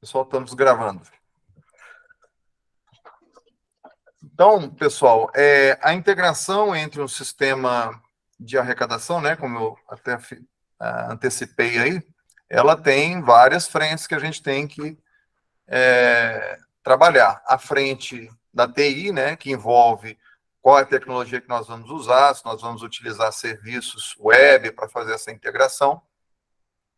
Pessoal, estamos gravando. Então, pessoal, a integração entre um sistema de arrecadação, né, como eu até antecipei aí, ela tem várias frentes que a gente tem que trabalhar. A frente da TI, né, que envolve qual é a tecnologia que nós vamos usar, se nós vamos utilizar serviços web para fazer essa integração.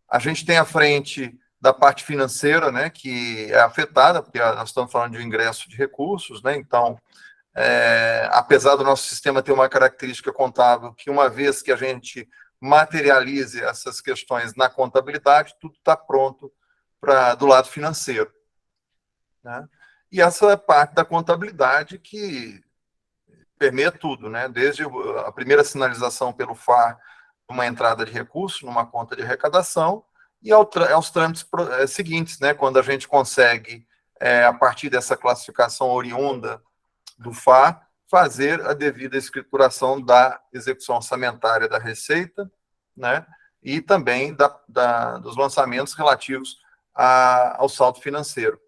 A gente tem a frente da parte financeira, né, que é afetada, porque nós estamos falando de um ingresso de recursos, né, então, apesar do nosso sistema ter uma característica contábil, que uma vez que a gente materialize essas questões na contabilidade, tudo está pronto do lado financeiro, né? E essa é parte da contabilidade que permeia tudo, né? Desde a primeira sinalização pelo FAR, uma entrada de recurso numa conta de arrecadação, e aos trâmites seguintes, né? Quando a gente consegue, a partir dessa classificação oriunda do FAR, fazer a devida escrituração da execução orçamentária da Receita, né? E também dos lançamentos relativos ao saldo financeiro.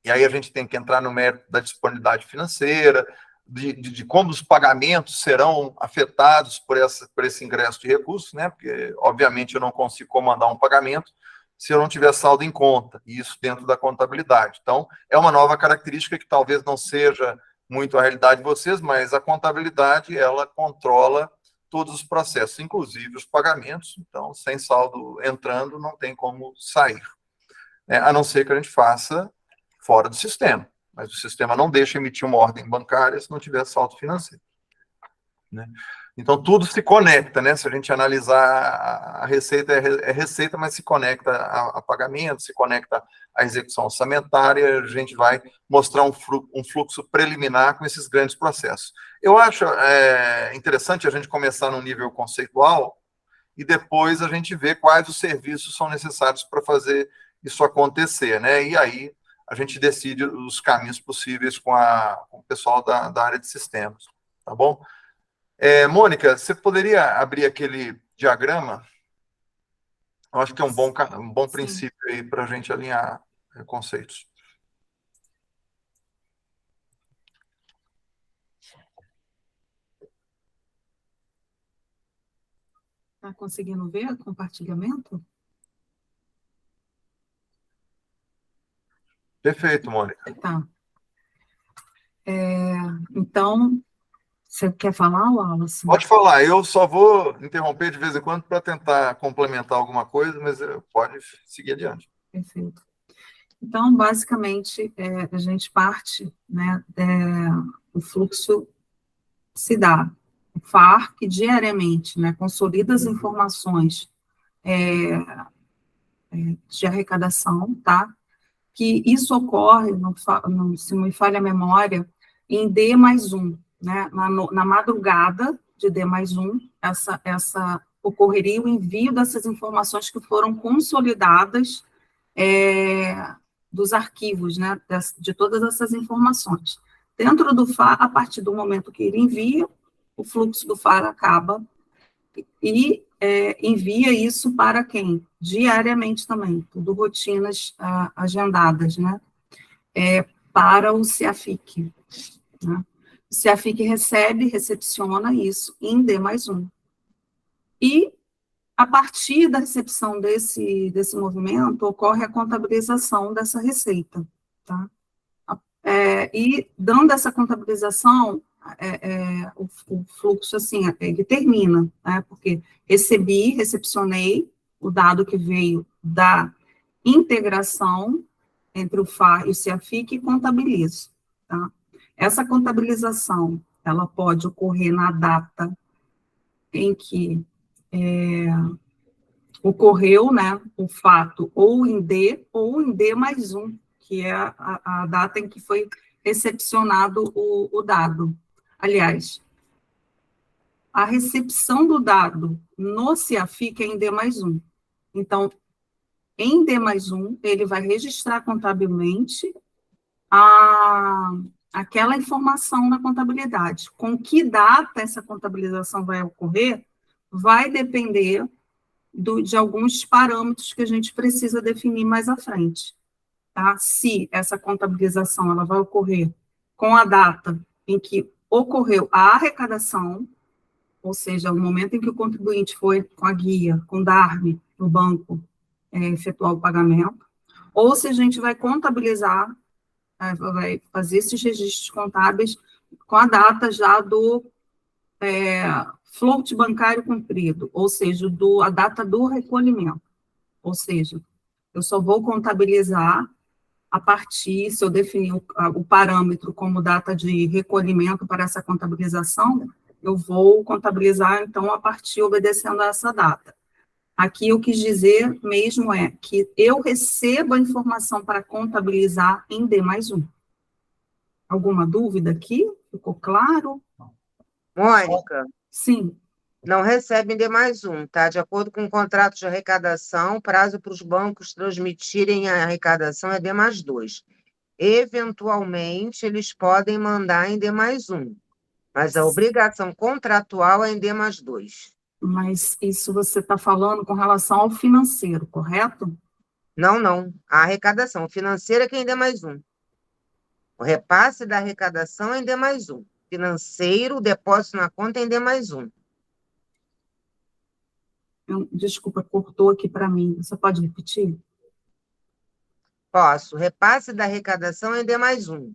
E aí a gente tem que entrar no mérito da disponibilidade financeira, de como os pagamentos serão afetados por esse ingresso de recursos, né? Porque, obviamente, eu não consigo comandar um pagamento se eu não tiver saldo em conta, e isso dentro da contabilidade. Então, é uma nova característica que talvez não seja muito a realidade de vocês, mas a contabilidade, ela controla todos os processos, inclusive os pagamentos. Então, sem saldo entrando, não tem como sair, né? A não ser que a gente faça fora do sistema. Mas o sistema não deixa emitir uma ordem bancária se não tiver saldo financeiro, né? Então, tudo se conecta, né? Se a gente analisar a receita, é receita, mas se conecta a pagamento, se conecta à execução orçamentária, a gente vai mostrar um fluxo preliminar com esses grandes processos. Eu acho interessante a gente começar no nível conceitual e depois a gente ver quais os serviços são necessários para fazer isso acontecer, né? E aí a gente decide os caminhos possíveis com o pessoal da área de sistemas, tá bom? Mônica, você poderia abrir aquele diagrama? Eu acho que é um bom princípio aí para a gente alinhar conceitos. Está conseguindo ver o compartilhamento? Perfeito, Mônica. Tá. Então, você quer falar, Wallace? Pode falar, eu só vou interromper de vez em quando para tentar complementar alguma coisa, mas pode seguir adiante. Perfeito. Então, basicamente, a gente parte, né, o fluxo se dá. O FAR, que diariamente, né, consolida as informações de arrecadação, tá? Que isso ocorre, se não me falha a memória, em D+1, né? Na madrugada de D+1, ocorreria o envio dessas informações que foram consolidadas dos arquivos, né? De todas essas informações. Dentro do FAR, a partir do momento que ele envia, o fluxo do FAR acaba e envia isso para quem? Diariamente também, tudo rotinas agendadas, né? Para o CEAFIC, né? O CEAFIC recepciona isso em D+1. E, a partir da recepção desse movimento, ocorre a contabilização dessa receita, tá? E, dando essa contabilização, o fluxo, assim, ele termina, né? Porque recepcionei o dado que veio da integração entre o FAR e o CEAFIC e contabilizo, tá? Essa contabilização, ela pode ocorrer na data em que ocorreu, né, o fato, ou em D+1, que é a data em que foi recepcionado o dado. Aliás, a recepção do dado no CEAFIC é em D+1. Então, em D+1, ele vai registrar contabilmente aquela informação na contabilidade. Com que data essa contabilização vai ocorrer, vai depender de alguns parâmetros que a gente precisa definir mais à frente, tá? Se essa contabilização ela vai ocorrer com a data em que ocorreu a arrecadação, ou seja, o momento em que o contribuinte foi com a guia, com o DARM, no banco, efetuar o pagamento, ou se a gente vai contabilizar, vai fazer esses registros contábeis com a data já do float bancário cumprido, ou seja, a data do recolhimento. Ou seja, eu só vou contabilizar a partir, se eu definir o parâmetro como data de recolhimento para essa contabilização, eu vou contabilizar, então, a partir, obedecendo a essa data. Aqui eu quis dizer mesmo que eu recebo a informação para contabilizar em D+1. Alguma dúvida aqui? Ficou claro? Mônica, Sim. não recebem D+1, tá? De acordo com o contrato de arrecadação, prazo para os bancos transmitirem a arrecadação é D+2. Eventualmente, eles podem mandar em D+1, mas a obrigação contratual é em D+2. Mas isso você está falando com relação ao financeiro, correto? Não, não. A arrecadação financeira é que é em D+1. O repasse da arrecadação é em D+1. Financeiro, o depósito na conta é em D+1. Desculpa, cortou aqui para mim. Você pode repetir? Posso. Repasse da arrecadação é em D+1.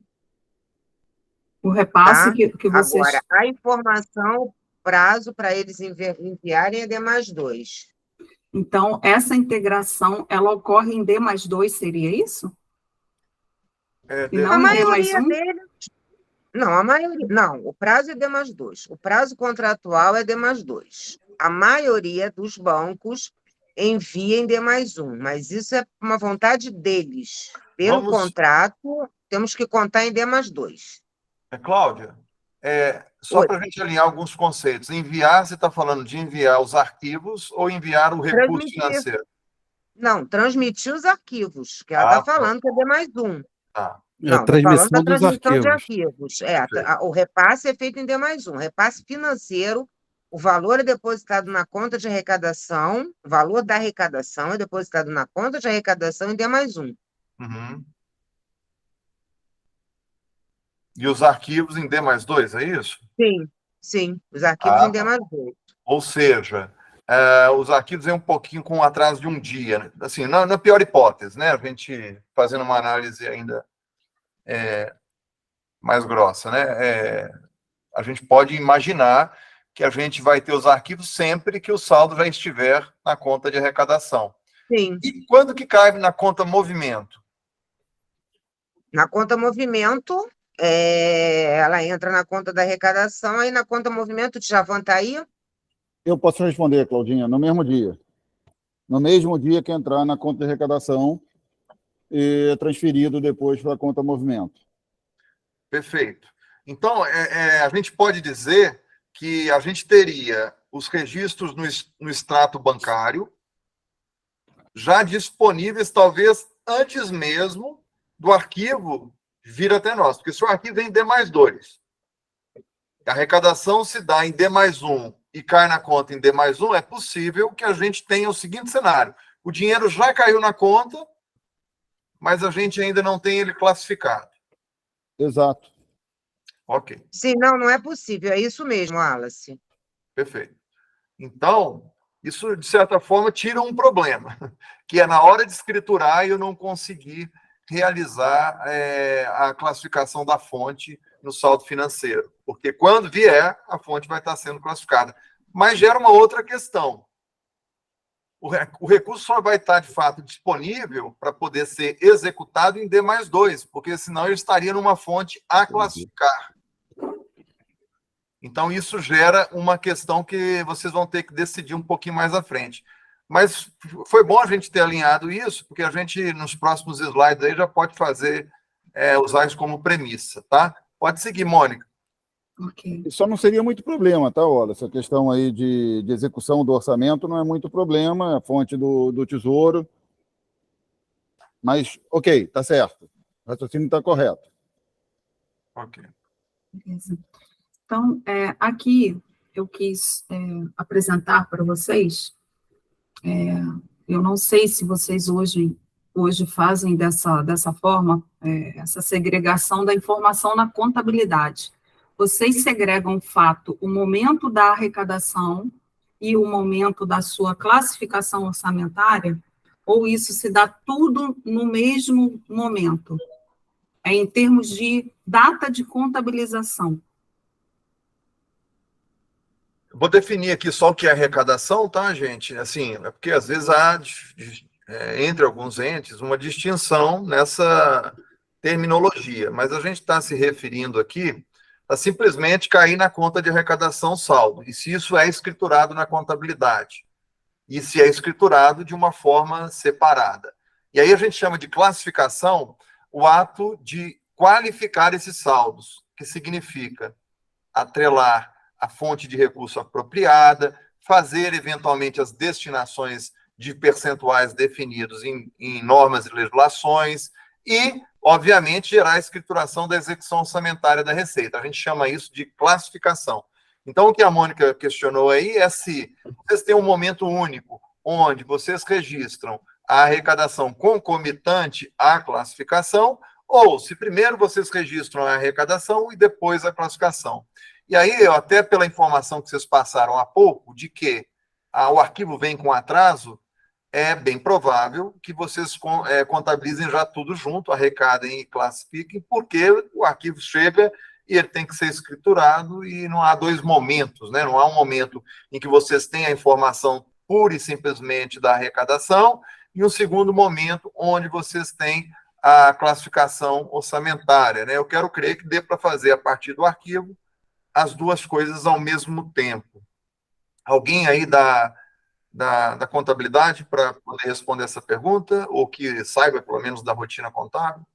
O repasse Tá? que vocês... Agora, a informação, prazo para eles enviarem é D+2. Então, essa integração, ela ocorre em D+2, seria isso? E A não em maioria D+1? deles... Não, a maioria... Não, o prazo é D+2. O prazo contratual é D+2. A maioria dos bancos envia em D+1, mas isso é uma vontade deles. Pelo contrato, temos que contar em D+2. Cláudia, só para a gente alinhar alguns conceitos. Enviar, você está falando de enviar os arquivos ou enviar o recurso financeiro? Não, transmitir os arquivos, que ela está falando que é D+1. Tá. Não, A transmissão falando da dos transmissão de arquivos. arquivos. O repasse é feito em D+1. Repasse financeiro, o valor é depositado na conta de arrecadação, o valor da arrecadação é depositado na conta de arrecadação em D+1. Uhum. E os arquivos em D+2, é isso? Sim, sim, os arquivos em D+2. Ou seja, os arquivos é um pouquinho com atraso de um dia, né? Assim, na pior hipótese, né? A gente fazendo uma análise ainda mais grossa, né? A gente pode imaginar que a gente vai ter os arquivos sempre que o saldo já estiver na conta de arrecadação. Sim. E quando que cai na conta movimento? Na conta movimento, ela entra na conta da arrecadação, aí na conta movimento, o Djavan está aí? Eu posso responder, Claudinha, no mesmo dia. No mesmo dia que entrar na conta de arrecadação e é transferido depois para a conta movimento. Perfeito. Então, a gente pode dizer que a gente teria os registros no extrato bancário já disponíveis, talvez antes mesmo do arquivo vir até nós, porque se o arquivo vem em D+2, a arrecadação se dá em D+1 e cai na conta em D+1, é possível que a gente tenha o seguinte cenário: o dinheiro já caiu na conta, mas a gente ainda não tem ele classificado. Exato. Ok. Sim, não é possível, é isso mesmo, Wallace. Perfeito. Então, isso, de certa forma, tira um problema, que é na hora de escriturar eu não conseguir realizar a classificação da fonte no saldo financeiro, porque quando vier, a fonte vai estar sendo classificada. Mas gera uma outra questão. O recurso só vai estar, de fato, disponível para poder ser executado em D+2, porque senão ele estaria numa fonte a classificar. Então, isso gera uma questão que vocês vão ter que decidir um pouquinho mais à frente. Mas foi bom a gente ter alinhado isso, porque a gente, nos próximos slides, aí já pode usar isso como premissa, tá? Pode seguir, Mônica. Ok. Só não seria muito problema, tá, Ola? Essa questão aí de execução do orçamento não é muito problema, é a fonte do Tesouro. Mas, ok, tá certo. O raciocínio está correto. Ok. Beleza. Então, aqui eu quis apresentar para vocês, eu não sei se vocês hoje hoje fazem dessa forma, essa segregação da informação na contabilidade. Vocês segregam o fato, o momento da arrecadação e o momento da sua classificação orçamentária, ou isso se dá tudo no mesmo momento? Em termos de data de contabilização. Vou definir aqui só o que é arrecadação, tá, gente? Assim, é porque às vezes há, entre alguns entes, uma distinção nessa terminologia, mas a gente está se referindo aqui a simplesmente cair na conta de arrecadação saldo, e se isso é escriturado na contabilidade, e se é escriturado de uma forma separada. E aí a gente chama de classificação o ato de qualificar esses saldos, que significa atrelar a fonte de recurso apropriada, fazer, eventualmente, as destinações de percentuais definidos em normas e legislações e, obviamente, gerar a escrituração da execução orçamentária da Receita. A gente chama isso de classificação. Então, o que a Mônica questionou aí é se vocês têm um momento único onde vocês registram a arrecadação concomitante à classificação, ou se primeiro vocês registram a arrecadação e depois a classificação. E aí, até pela informação que vocês passaram há pouco, de que o arquivo vem com atraso, é bem provável que vocês contabilizem já tudo junto, arrecadem e classifiquem, porque o arquivo chega e ele tem que ser escriturado e não há dois momentos, né? Não há um momento em que vocês têm a informação pura e simplesmente da arrecadação e um segundo momento onde vocês têm a classificação orçamentária, né? Eu quero crer que dê para fazer a partir do arquivo as duas coisas ao mesmo tempo. Alguém aí da contabilidade para poder responder essa pergunta, ou que saiba, pelo menos, da rotina contábil?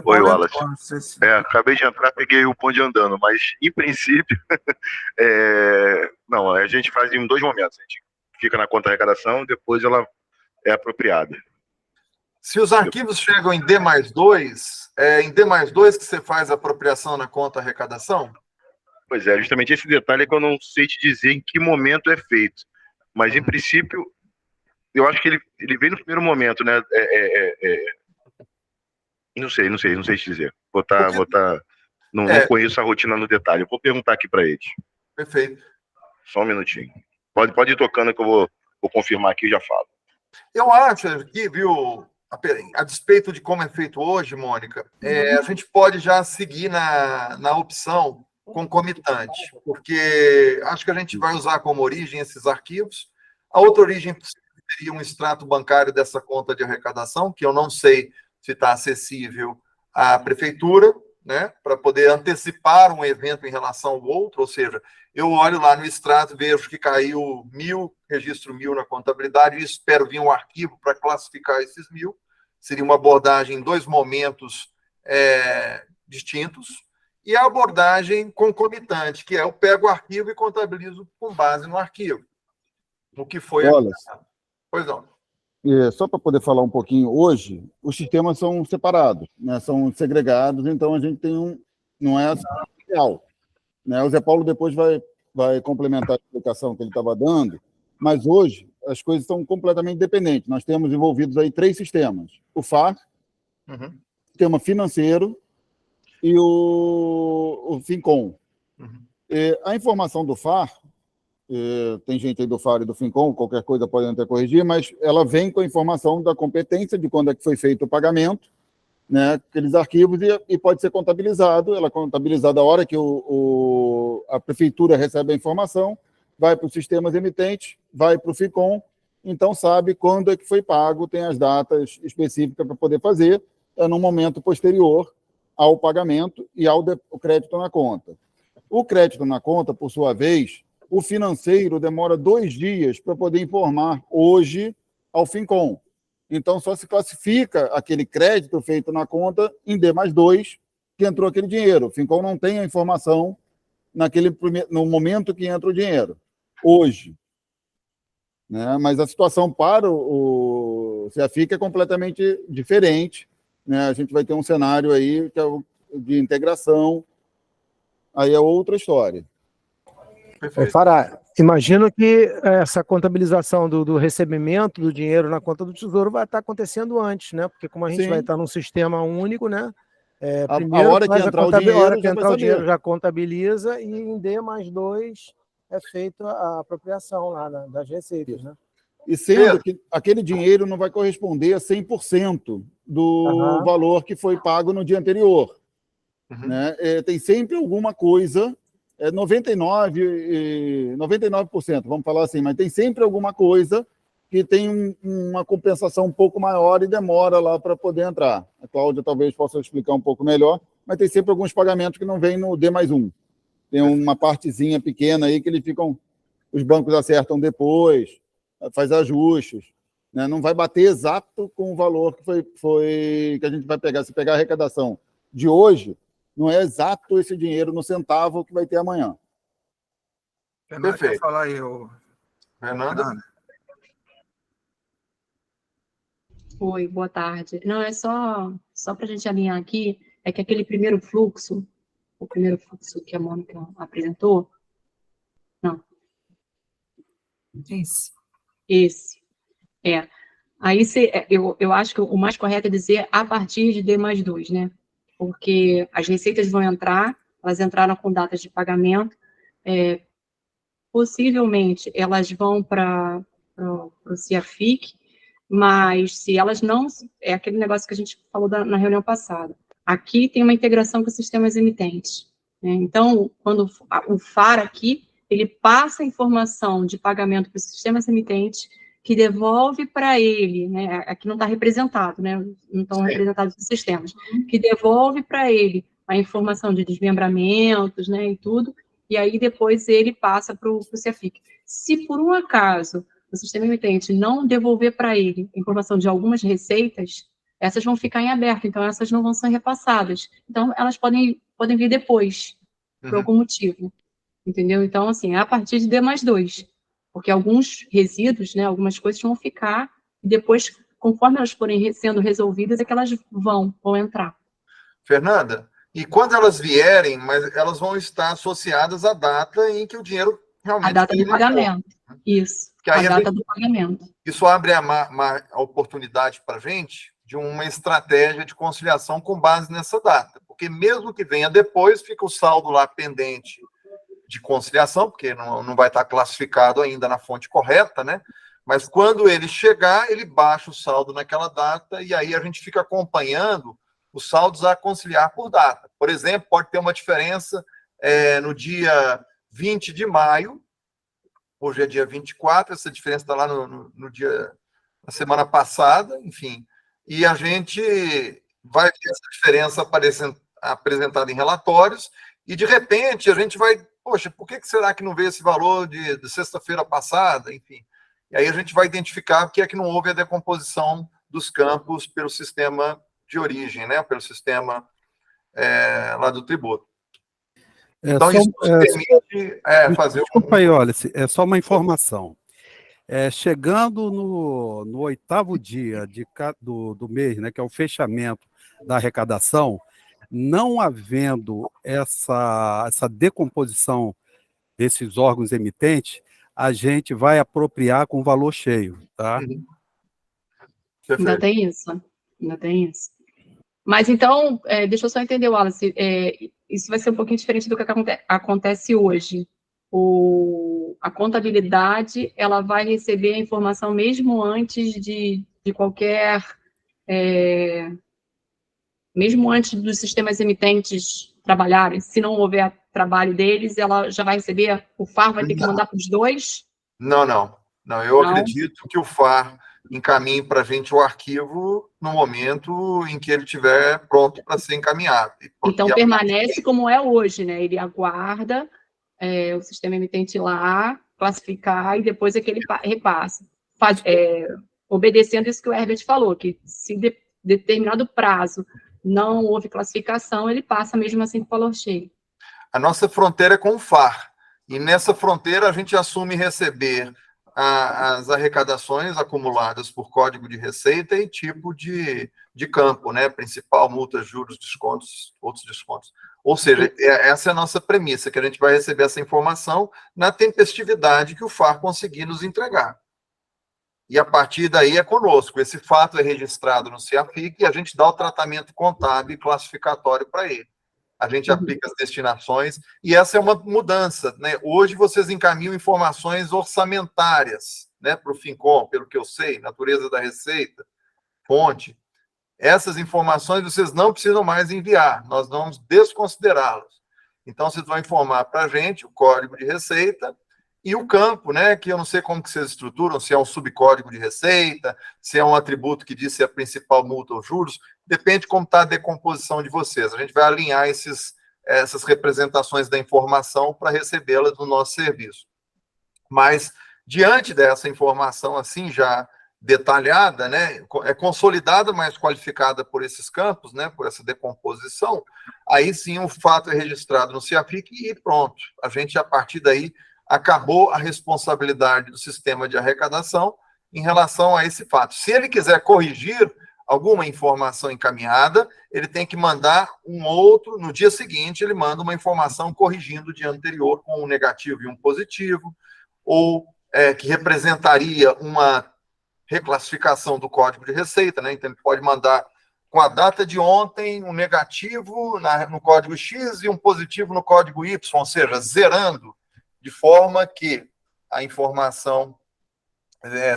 Oi, Wallace. Acabei de entrar, peguei o ponto de andando, mas, em princípio, não, a gente faz em dois momentos. A gente fica na conta arrecadação, depois ela é apropriada. Se os arquivos chegam em D+2, é em D+2 que você faz a apropriação na conta arrecadação? Pois é, justamente esse detalhe é que eu não sei te dizer em que momento é feito. Mas, em princípio, eu acho que ele vem no primeiro momento, né? Não sei te dizer. Não conheço a rotina no detalhe. Eu vou perguntar aqui para eles. Perfeito. Só um minutinho. Pode ir tocando que eu vou confirmar aqui e já falo. Eu acho que, viu, a despeito de como é feito hoje, Mônica, a gente pode já seguir na opção concomitante, porque acho que a gente vai usar como origem esses arquivos. A outra origem seria um extrato bancário dessa conta de arrecadação, que eu não sei se está acessível à prefeitura, né, para poder antecipar um evento em relação ao outro, ou seja, eu olho lá no extrato, vejo que caiu 1.000, registro 1.000 na contabilidade e espero vir um arquivo para classificar esses 1.000. Seria uma abordagem em dois momentos distintos. E a abordagem concomitante, que é eu pego o arquivo e contabilizo com base no arquivo. O que foi... Pois não. Só para poder falar um pouquinho, hoje, os sistemas são separados, né? São segregados, então a gente tem não é real. Né? O Zé Paulo depois vai complementar a explicação que ele estava dando, mas hoje as coisas são completamente dependentes. Nós temos envolvidos aí 3 sistemas. O FAR, o sistema financeiro e o FINCOM. A informação do FAR, tem gente aí do FAR e do FINCOM, qualquer coisa podem até corrigir, mas ela vem com a informação da competência de quando é que foi feito o pagamento, né, aqueles arquivos, e pode ser contabilizado. Ela é contabilizada a hora que a prefeitura recebe a informação, vai para os sistemas emitentes, vai para o FICOM, então sabe quando é que foi pago, tem as datas específicas para poder fazer, no momento posterior ao pagamento e ao crédito na conta. O crédito na conta, por sua vez, o financeiro demora 2 dias para poder informar hoje ao FINCOM. Então, só se classifica aquele crédito feito na conta em D+2, que entrou aquele dinheiro. O FINCOM não tem a informação no momento que entra o dinheiro, hoje. Né? Mas a situação para o CEAFIC é completamente diferente. Né? A gente vai ter um cenário aí que é de integração, aí é outra história. Fará, Imagino que essa contabilização do recebimento do dinheiro na conta do Tesouro vai estar acontecendo antes, né? Porque como a gente Sim. vai estar num sistema único, né? A Primeiro hora que faz entrar o a dinheiro, hora que já vai entrar o dinheiro saber. já contabiliza e em D+2 é feita a apropriação lá das receitas, né? E sendo Pedro. que aquele dinheiro não vai corresponder a 100% do valor que foi pago no dia anterior. Uhum. Né? Tem sempre alguma coisa, 99%, vamos falar assim, mas tem sempre alguma coisa que tem uma compensação um pouco maior e demora lá para poder entrar. A Cláudia talvez possa explicar um pouco melhor, mas tem sempre alguns pagamentos que não vêm no D+1. Tem uma partezinha pequena aí que os bancos acertam depois, faz ajustes, né? Não vai bater exato com o valor que a gente vai pegar. Se pegar a arrecadação de hoje, não é exato esse dinheiro no centavo que vai ter amanhã. Fernando, Perfeito. quer falar aí, Fernanda? Fernanda? Oi, boa tarde. Não, é só para a gente alinhar aqui, é que aquele primeiro fluxo, o primeiro fluxo que a Mônica apresentou, não, esse, aí eu acho que o mais correto é dizer a partir de D+2, né? Porque as receitas vão entrar, elas entraram com datas de pagamento, possivelmente elas vão para o CIAFIC, mas se elas não... É aquele negócio que a gente falou na reunião passada. Aqui tem uma integração com os sistemas emitentes, né? Então, quando o FAR aqui, ele passa a informação de pagamento para os sistemas emitentes, que devolve para ele, né? Aqui não está representado, né? Não estão representados os sistemas, que devolve para ele a informação de desmembramentos, né? E tudo, e aí depois ele passa para o CIAFIC. Se por um acaso o sistema emitente não devolver para ele informação de algumas receitas, essas vão ficar em aberto, então essas não vão ser repassadas. Então, elas podem vir depois, por algum motivo, entendeu? Então, assim, é a partir de D+2, porque alguns resíduos, né, algumas coisas vão ficar, e depois, conforme elas forem sendo resolvidas, é que elas vão entrar. Fernanda, e quando elas vierem, mas elas vão estar associadas à data em que o dinheiro realmente... A data do pagamento, isso, que aí a data do pagamento. Isso abre a oportunidade para a gente de uma estratégia de conciliação com base nessa data, porque mesmo que venha depois, fica o saldo lá pendente de conciliação, porque não vai estar classificado ainda na fonte correta, né? Mas quando ele chegar, ele baixa o saldo naquela data e aí a gente fica acompanhando os saldos a conciliar por data. Por exemplo, pode ter uma diferença no dia 20 de maio, hoje é dia 24, essa diferença está lá no dia, na semana passada, enfim, e a gente vai ver essa diferença apresentada em relatórios, e de repente a gente vai, poxa, por que será que não veio esse valor de sexta-feira passada, enfim, e aí a gente vai identificar porque é que não houve a decomposição dos campos pelo sistema de origem, né, pelo sistema lá do tributo. Então, isso nos permite fazer... Desculpa aí, olha, é só uma informação. Chegando no 8º dia do mês, né, que é o fechamento da arrecadação, não havendo essa decomposição desses órgãos emitentes, a gente vai apropriar com valor cheio, tá? Ainda tem isso. Mas então, deixa eu só entender, Wallace, isso vai ser um pouquinho diferente do que acontece hoje. A contabilidade, ela vai receber a informação mesmo antes de qualquer... mesmo antes dos sistemas emitentes trabalharem, se não houver trabalho deles, ela já vai receber, o FAR vai ter que mandar para os dois? Não, eu acredito que o FAR encaminhe para a gente o arquivo no momento em que ele estiver pronto para ser encaminhado. Então, permanece como é hoje, né? Ele aguarda o sistema emitente lá, classificar, e depois é que ele repassa. Obedecendo isso que o Herbert falou, que se determinado prazo não houve classificação, ele passa mesmo assim com valor cheio. A nossa fronteira é com o FAR, e nessa fronteira a gente assume receber as arrecadações acumuladas por código de receita e tipo de campo, né? Principal, multas, juros, descontos, outros descontos. Ou seja, essa é a nossa premissa, que a gente vai receber essa informação na tempestividade que o FAR conseguir nos entregar. E a partir daí é conosco. Esse fato é registrado no CIAFIC e a gente dá o tratamento contábil e classificatório para ele. A gente aplica as destinações, e essa é uma mudança, né? Hoje vocês encaminham informações orçamentárias, né, para o FINCOM, pelo que eu sei, natureza da receita, fonte. Essas informações vocês não precisam mais enviar, nós vamos desconsiderá-las. Então, vocês vão informar para a gente o código de receita e o campo, né, que eu não sei como que vocês estruturam, se é um subcódigo de receita, se é um atributo que diz se é a principal multa ou juros, depende de como está a decomposição de vocês. A gente vai alinhar essas representações da informação para recebê-las no nosso serviço. Mas, diante dessa informação assim já detalhada, né, é consolidada, mas qualificada por esses campos, né, por essa decomposição, aí sim o fato é registrado no CIAFIC e pronto. A gente, a partir daí, acabou a responsabilidade do sistema de arrecadação em relação a esse fato. Se ele quiser corrigir alguma informação encaminhada, ele tem que mandar um outro, no dia seguinte ele manda uma informação corrigindo o dia anterior com um negativo e um positivo, ou que representaria uma reclassificação do código de receita, né? Então ele pode mandar com a data de ontem um negativo no código X e um positivo no código Y, ou seja, zerando, de forma que a informação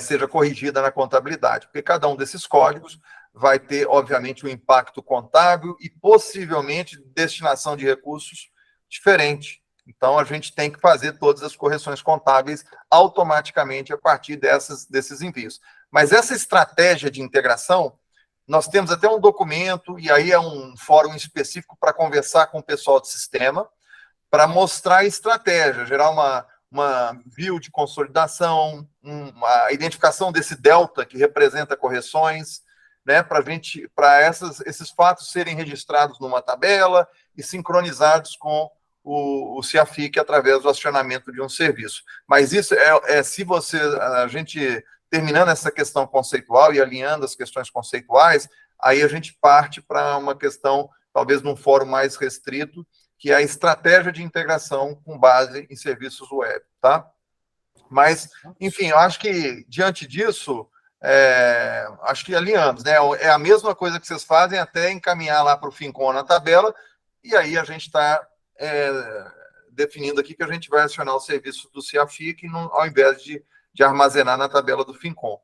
seja corrigida na contabilidade, porque cada um desses códigos vai ter, obviamente, um impacto contábil e, possivelmente, destinação de recursos diferente. Então, a gente tem que fazer todas as correções contábeis automaticamente a partir desses envios. Mas essa estratégia de integração, nós temos até um documento, e aí é um fórum específico para conversar com o pessoal do sistema, para mostrar a estratégia, gerar uma view de consolidação, uma identificação desse delta que representa correções, né, para esses fatos serem registrados numa tabela e sincronizados com o CIAFIC através do acionamento de um serviço. Mas isso se a gente terminando essa questão conceitual e alinhando as questões conceituais, aí a gente parte para uma questão, talvez num fórum mais restrito, que é a estratégia de integração com base em serviços web, tá? Mas, enfim, eu acho que, diante disso, acho que alinhamos, né? É a mesma coisa que vocês fazem até encaminhar lá para o FINCOM na tabela, e aí a gente está definindo aqui que a gente vai acionar o serviço do CIAFIC ao invés de armazenar na tabela do FINCOM.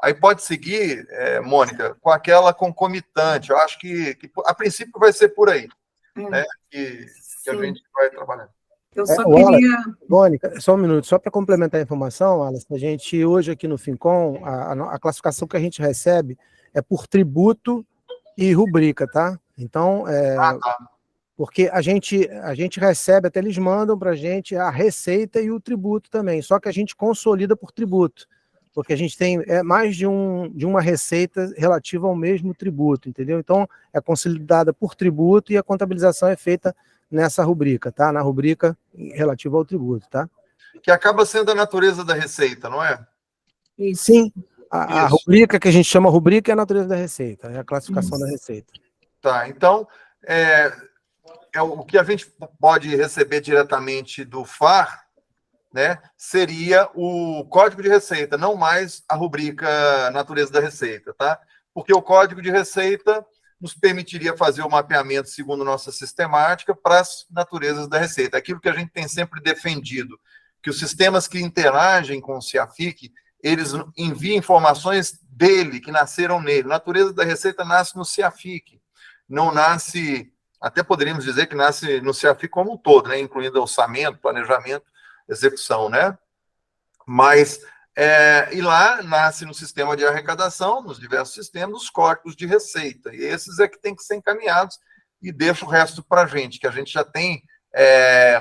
Aí pode seguir, Mônica, com aquela concomitante. Eu acho que a princípio vai ser por aí, né? Que a gente vai trabalhando. Eu só queria... Mônica, só um minuto, só para complementar a informação, Alice, a gente hoje aqui no FINCOM, a classificação que a gente recebe é por tributo e rubrica, tá? Então, porque a gente recebe, até eles mandam para a gente a receita e o tributo também, só que a gente consolida por tributo, porque a gente tem mais de uma receita relativa ao mesmo tributo, entendeu? Então, é consolidada por tributo e a contabilização é feita nessa rubrica, tá? Na rubrica relativa ao tributo, tá? Que acaba sendo a natureza da receita, não é? Isso. Sim, a rubrica que a gente chama rubrica é a natureza da receita, é a classificação da receita. Tá, então, o que a gente pode receber diretamente do FAR, né, seria o código de receita, não mais a rubrica natureza da receita, tá? Porque o código de receita nos permitiria fazer o mapeamento segundo nossa sistemática para as naturezas da receita. Aquilo que a gente tem sempre defendido, que os sistemas que interagem com o CIAFIC, eles enviam informações dele, que nasceram nele. A natureza da receita nasce no CIAFIC, não nasce, até poderíamos dizer que nasce no CIAFIC como um todo, né, incluindo orçamento, planejamento, execução, né? Mas, e lá nasce no sistema de arrecadação, nos diversos sistemas, os códigos de receita. E esses é que tem que ser encaminhados e deixa o resto para a gente, que a gente já tem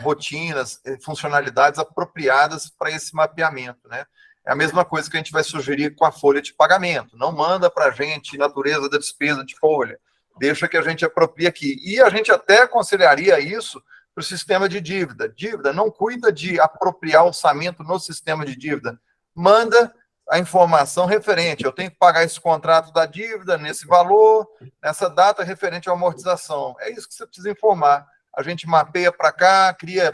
rotinas, funcionalidades apropriadas para esse mapeamento, né? É a mesma coisa que a gente vai sugerir com a folha de pagamento. Não manda para a gente natureza da despesa de folha. Deixa que a gente aproprie aqui. E a gente até aconselharia isso para o sistema de dívida. Dívida não cuida de apropriar orçamento no sistema de dívida. Manda a informação referente. Eu tenho que pagar esse contrato da dívida nesse valor, nessa data referente à amortização. É isso que você precisa informar. a gente mapeia para cá, cria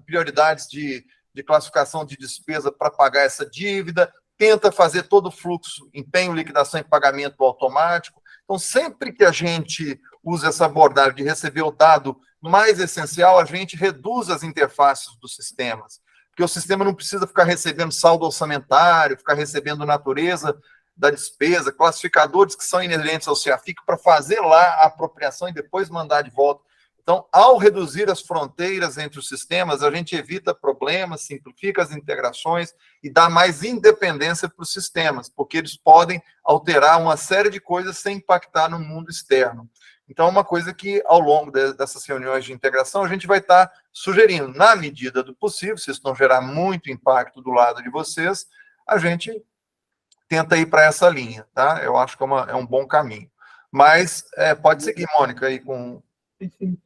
prioridades de classificação de despesa para pagar essa dívida, tenta fazer todo o fluxo, empenho, liquidação e pagamento automático. Então, sempre que a gente usa essa abordagem de receber o dado mais essencial, a gente reduz as interfaces dos sistemas, porque o sistema não precisa ficar recebendo saldo orçamentário, ficar recebendo natureza da despesa, classificadores que são inerentes ao CEAFIC para fazer lá a apropriação e depois mandar de volta. Então, ao reduzir as fronteiras entre os sistemas, a gente evita problemas, simplifica as integrações e dá mais independência para os sistemas, porque eles podem alterar uma série de coisas sem impactar no mundo externo. Então, é uma coisa que, ao longo dessas reuniões de integração, a gente vai estar sugerindo, na medida do possível, se isso não gerar muito impacto do lado de vocês, a gente tenta ir para essa linha, tá? Eu acho que é um bom caminho. Mas pode seguir, Mônica, aí com... Perfeito.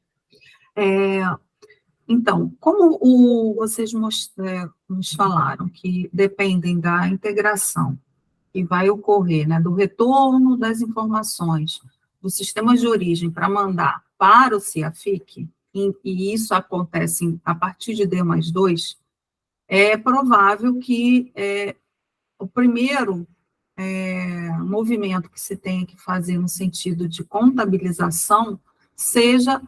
Então, como vocês nos falaram que dependem da integração que vai ocorrer, né, do retorno das informações dos sistemas de origem para mandar para o CEAFIC, e isso acontece a partir de D+2, é provável que o primeiro movimento que se tenha que fazer no sentido de contabilização seja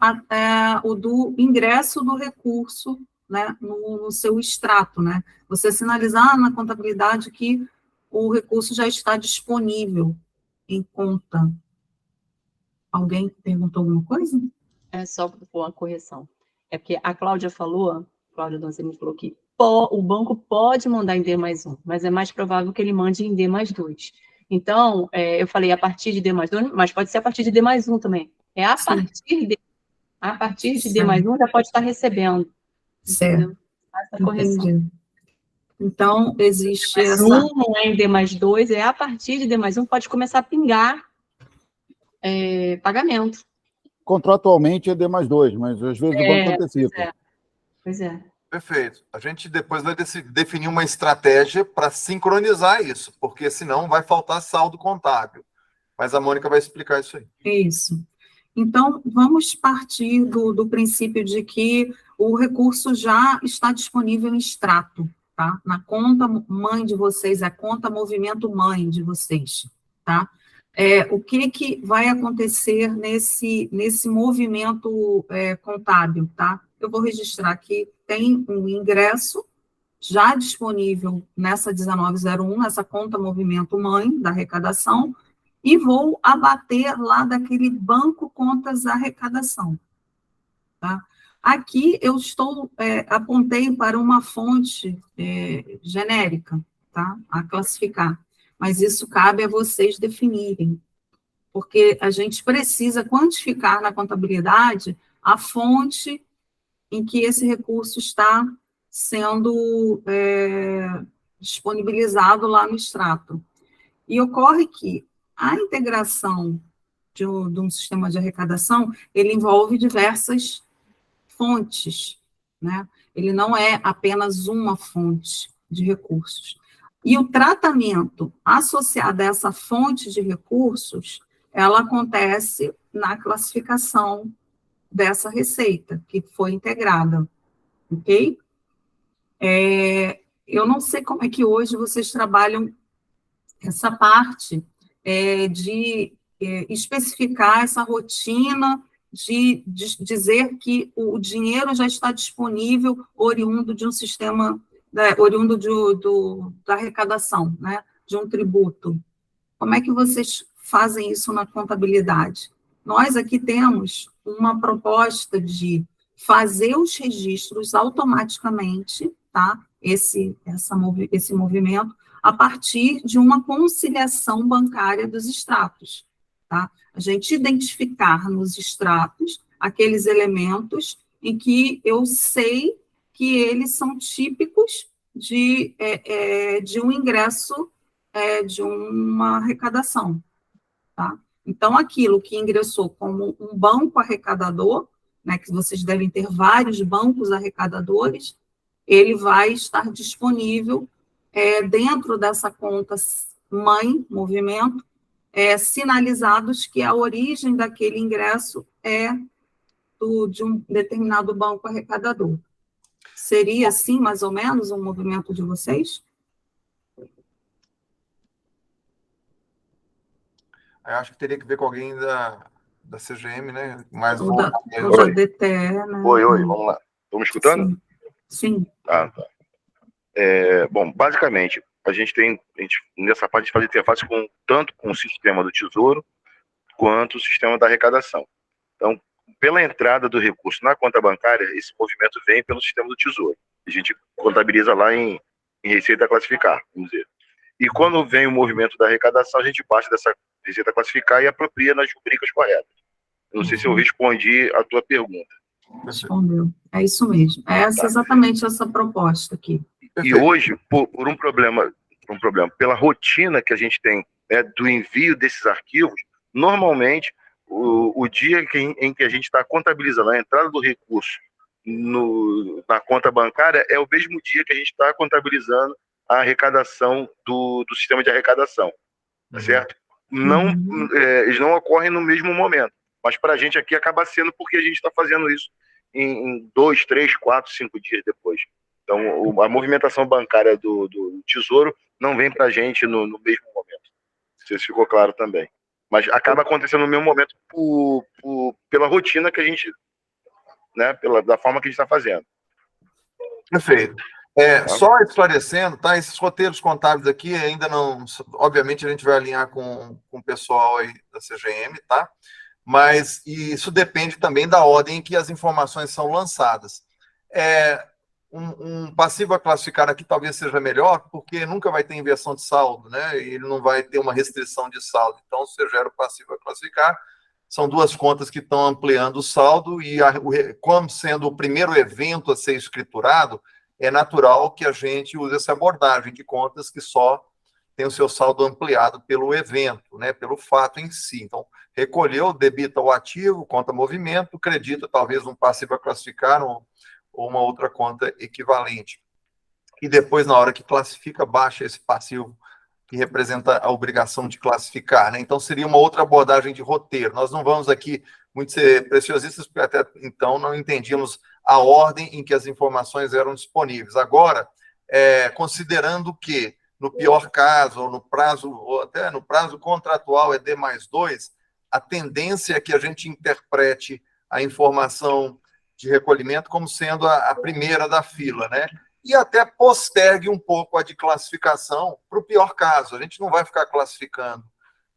o do ingresso do recurso, né, no seu extrato, né? Você sinalizar na contabilidade que o recurso já está disponível em conta. Alguém perguntou alguma coisa? É só uma correção. É porque a Cláudia Donzelli falou que o banco pode mandar em D+1, mas é mais provável que ele mande em D+2. Então, eu falei a partir de D+2, mas pode ser a partir de D+1 também. A partir de D+1 já pode estar recebendo. Certo. Essa correção. Entendi. Então, existe essa... D+1 não é em D+2, a partir de D+1 pode começar a pingar pagamento. Contratualmente é D+2, mas às vezes o banco antecipa. Pois é. Perfeito. A gente depois vai definir uma estratégia para sincronizar isso, porque senão vai faltar saldo contábil. Mas a Mônica vai explicar isso aí. Isso. Então, vamos partir do princípio de que o recurso já está disponível em extrato, tá? Na conta mãe de vocês, a conta movimento mãe de vocês, tá? O que vai acontecer nesse movimento contábil, tá? Eu vou registrar aqui, tem um ingresso já disponível nessa 1901, nessa conta movimento mãe da arrecadação, e vou abater lá daquele banco contas arrecadação, tá? Aqui eu apontei para uma fonte genérica, tá? A classificar, mas isso cabe a vocês definirem, porque a gente precisa quantificar na contabilidade a fonte em que esse recurso está sendo disponibilizado lá no extrato. E ocorre que a integração de um sistema de arrecadação, ele envolve diversas fontes, né? Ele não é apenas uma fonte de recursos. E o tratamento associado a essa fonte de recursos, ela acontece na classificação dessa receita, que foi integrada, ok? Eu não sei como é que hoje vocês trabalham essa parte de especificar essa rotina, de dizer que o dinheiro já está disponível oriundo de um sistema, oriundo da arrecadação, né, de um tributo. Como é que vocês fazem isso na contabilidade? Nós aqui temos uma proposta de fazer os registros automaticamente, tá? Esse movimento, a partir de uma conciliação bancária dos extratos, tá? A gente identificar nos extratos aqueles elementos em que eu sei que eles são típicos de um ingresso, de uma arrecadação, tá? Então, aquilo que ingressou como um banco arrecadador, né, que vocês devem ter vários bancos arrecadadores, ele vai estar disponível dentro dessa conta mãe, movimento, sinalizados que a origem daquele ingresso é de um determinado banco arrecadador. Seria, assim, mais ou menos, um movimento de vocês? Eu acho que teria que ver com alguém da CGM, né? Mais Ou da Oi. DTE, né? Oi, vamos lá. Estão me escutando? Sim. Ah, tá. Bom, basicamente, nessa parte a gente faz interface tanto com o sistema do Tesouro quanto o sistema da arrecadação. Então, pela entrada do recurso na conta bancária, esse movimento vem pelo sistema do Tesouro. A gente contabiliza lá em receita a classificar, vamos dizer. E quando vem o movimento da arrecadação, a gente baixa dessa receita a classificar e apropria nas rubricas corretas. Eu não sei se eu respondi a tua pergunta. Respondeu. É isso mesmo. É exatamente essa proposta aqui. E hoje, por um problema, pela rotina que a gente tem, né, do envio desses arquivos, normalmente, o dia em que a gente está contabilizando a entrada do recurso na conta bancária é o mesmo dia que a gente está contabilizando a arrecadação do sistema de arrecadação, certo? Não, eles não ocorrem no mesmo momento, mas para a gente aqui acaba sendo porque a gente está fazendo isso em 2, 3, 4, 5 dias depois. Então, a movimentação bancária do Tesouro não vem para a gente no mesmo momento. Não sei se ficou claro também. Mas acaba acontecendo no mesmo momento pela rotina que a gente, né, da forma que a gente está fazendo. Perfeito. Só esclarecendo, tá? Esses roteiros contábeis aqui ainda não... Obviamente, a gente vai alinhar com o pessoal aí da CGM, tá? Mas isso depende também da ordem em que as informações são lançadas. Um passivo a classificar aqui talvez seja melhor, porque nunca vai ter inversão de saldo, né? E ele não vai ter uma restrição de saldo. Então, você gera o passivo a classificar. São duas contas que estão ampliando o saldo e, como sendo o primeiro evento a ser escriturado, é natural que a gente use essa abordagem de contas que só tem o seu saldo ampliado pelo evento, né? Pelo fato em si. Então, recolheu, debita o ativo, conta movimento, credita talvez um passivo a classificar ou uma outra conta equivalente. E depois, na hora que classifica, baixa esse passivo que representa a obrigação de classificar, né? Então, seria uma outra abordagem de roteiro. Nós não vamos aqui muito ser preciosistas, porque até então não entendíamos a ordem em que as informações eram disponíveis. Agora, considerando que, no pior caso, ou até no prazo contratual é D+2, a tendência é que a gente interprete a informação de recolhimento como sendo a primeira da fila, né? E até postergue um pouco a de classificação para o pior caso. A gente não vai ficar classificando,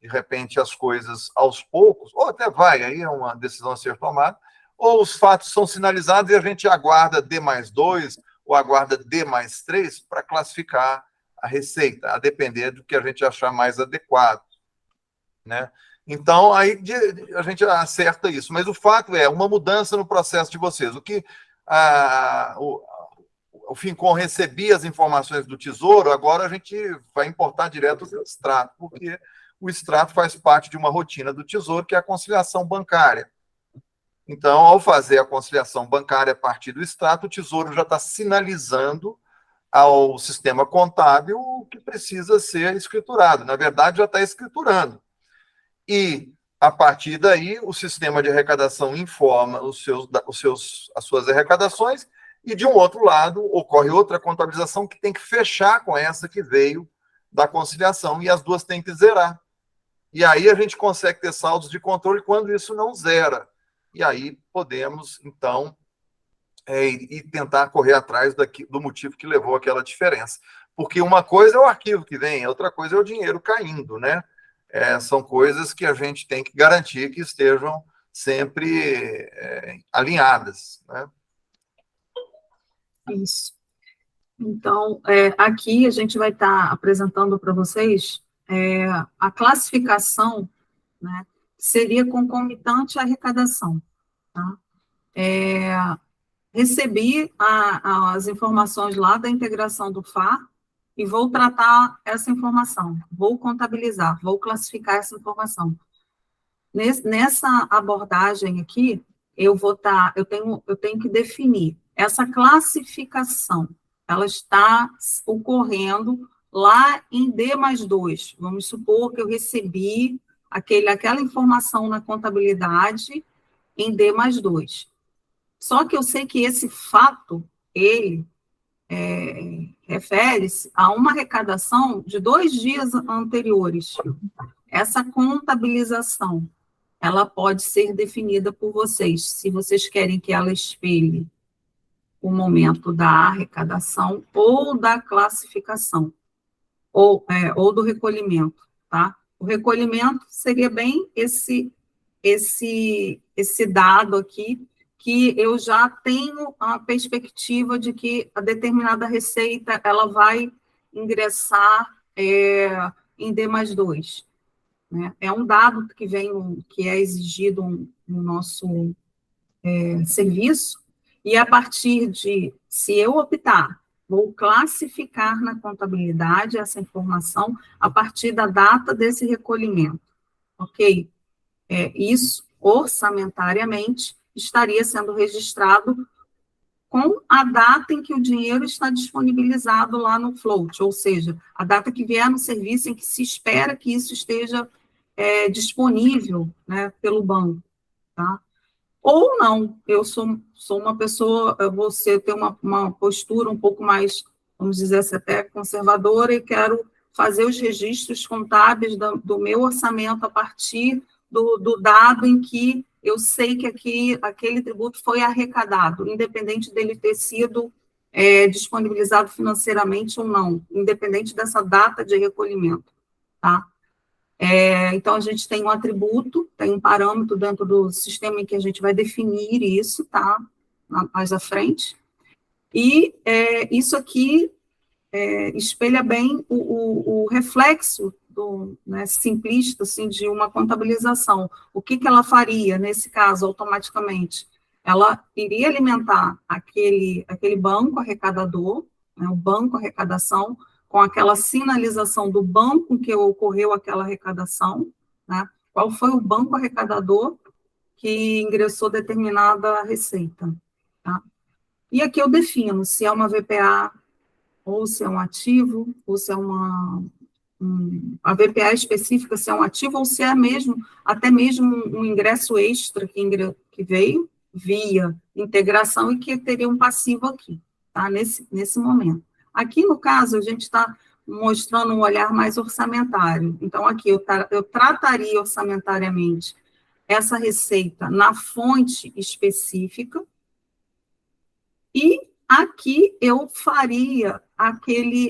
de repente, as coisas aos poucos, ou até vai, aí é uma decisão a ser tomada, ou os fatos são sinalizados e a gente aguarda D+2 ou aguarda D+3 para classificar a receita, a depender do que a gente achar mais adequado, né? Então, aí a gente acerta isso. Mas o fato é uma mudança no processo de vocês. O que o Fincom recebia as informações do Tesouro, agora a gente vai importar direto do extrato, porque o extrato faz parte de uma rotina do Tesouro, que é a conciliação bancária. Então, ao fazer a conciliação bancária a partir do extrato, o Tesouro já está sinalizando ao sistema contábil o que precisa ser escriturado. Na verdade, já está escriturando. E, a partir daí, o sistema de arrecadação informa as suas arrecadações e, de um outro lado, ocorre outra contabilização que tem que fechar com essa que veio da conciliação e as duas têm que zerar. E aí a gente consegue ter saldos de controle quando isso não zera. E aí podemos, então, e tentar correr atrás do motivo que levou àquela diferença. Porque uma coisa é o arquivo que vem, outra coisa é o dinheiro caindo, né? São coisas que a gente tem que garantir que estejam sempre alinhadas, né? Isso. Então, aqui a gente vai estar apresentando para vocês a classificação, né, seria concomitante à arrecadação. Tá? Recebi as informações lá da integração do FAR e vou tratar essa informação, vou contabilizar, vou classificar essa informação. Nessa abordagem aqui, eu tenho que definir essa classificação. Ela está ocorrendo lá em D+2. Vamos supor que eu recebi aquela informação na contabilidade em D+2. Só que eu sei que esse fato, ele refere-se a uma arrecadação de 2 dias anteriores. Essa contabilização, ela pode ser definida por vocês, se vocês querem que ela espelhe o momento da arrecadação ou da classificação, ou do recolhimento, tá? O recolhimento seria bem esse dado aqui, que eu já tenho a perspectiva de que a determinada receita, ela vai ingressar em D+2, né? É um dado que que é exigido no nosso serviço, e a partir de, se eu optar, vou classificar na contabilidade essa informação a partir da data desse recolhimento, ok? Isso, orçamentariamente, estaria sendo registrado com a data em que o dinheiro está disponibilizado lá no float, ou seja, a data que vier no serviço em que se espera que isso esteja disponível, né, pelo banco, tá? Ou não, eu sou uma pessoa, você tem uma postura um pouco mais, vamos dizer assim, até conservadora, e quero fazer os registros contábeis do meu orçamento a partir do dado em que eu sei que aquele tributo foi arrecadado, independente dele ter sido disponibilizado financeiramente ou não, independente dessa data de recolhimento, tá? Então, a gente tem um atributo, tem um parâmetro dentro do sistema em que a gente vai definir isso, tá? Mais à frente. E isso aqui espelha bem o reflexo né, simplista, assim, de uma contabilização. O que ela faria, nesse caso, automaticamente? Ela iria alimentar aquele banco arrecadador, né, o banco arrecadação, com aquela sinalização do banco em que ocorreu aquela arrecadação, né? Qual foi o banco arrecadador que ingressou determinada receita, tá? E aqui eu defino se é uma VPA, ou se é um ativo, ou se é a VPA específica, se é um ativo, ou se é até mesmo um ingresso extra que veio via integração e que teria um passivo aqui, tá? Nesse momento. Aqui, no caso, a gente está mostrando um olhar mais orçamentário. Então, aqui eu trataria orçamentariamente essa receita na fonte específica, e aqui eu faria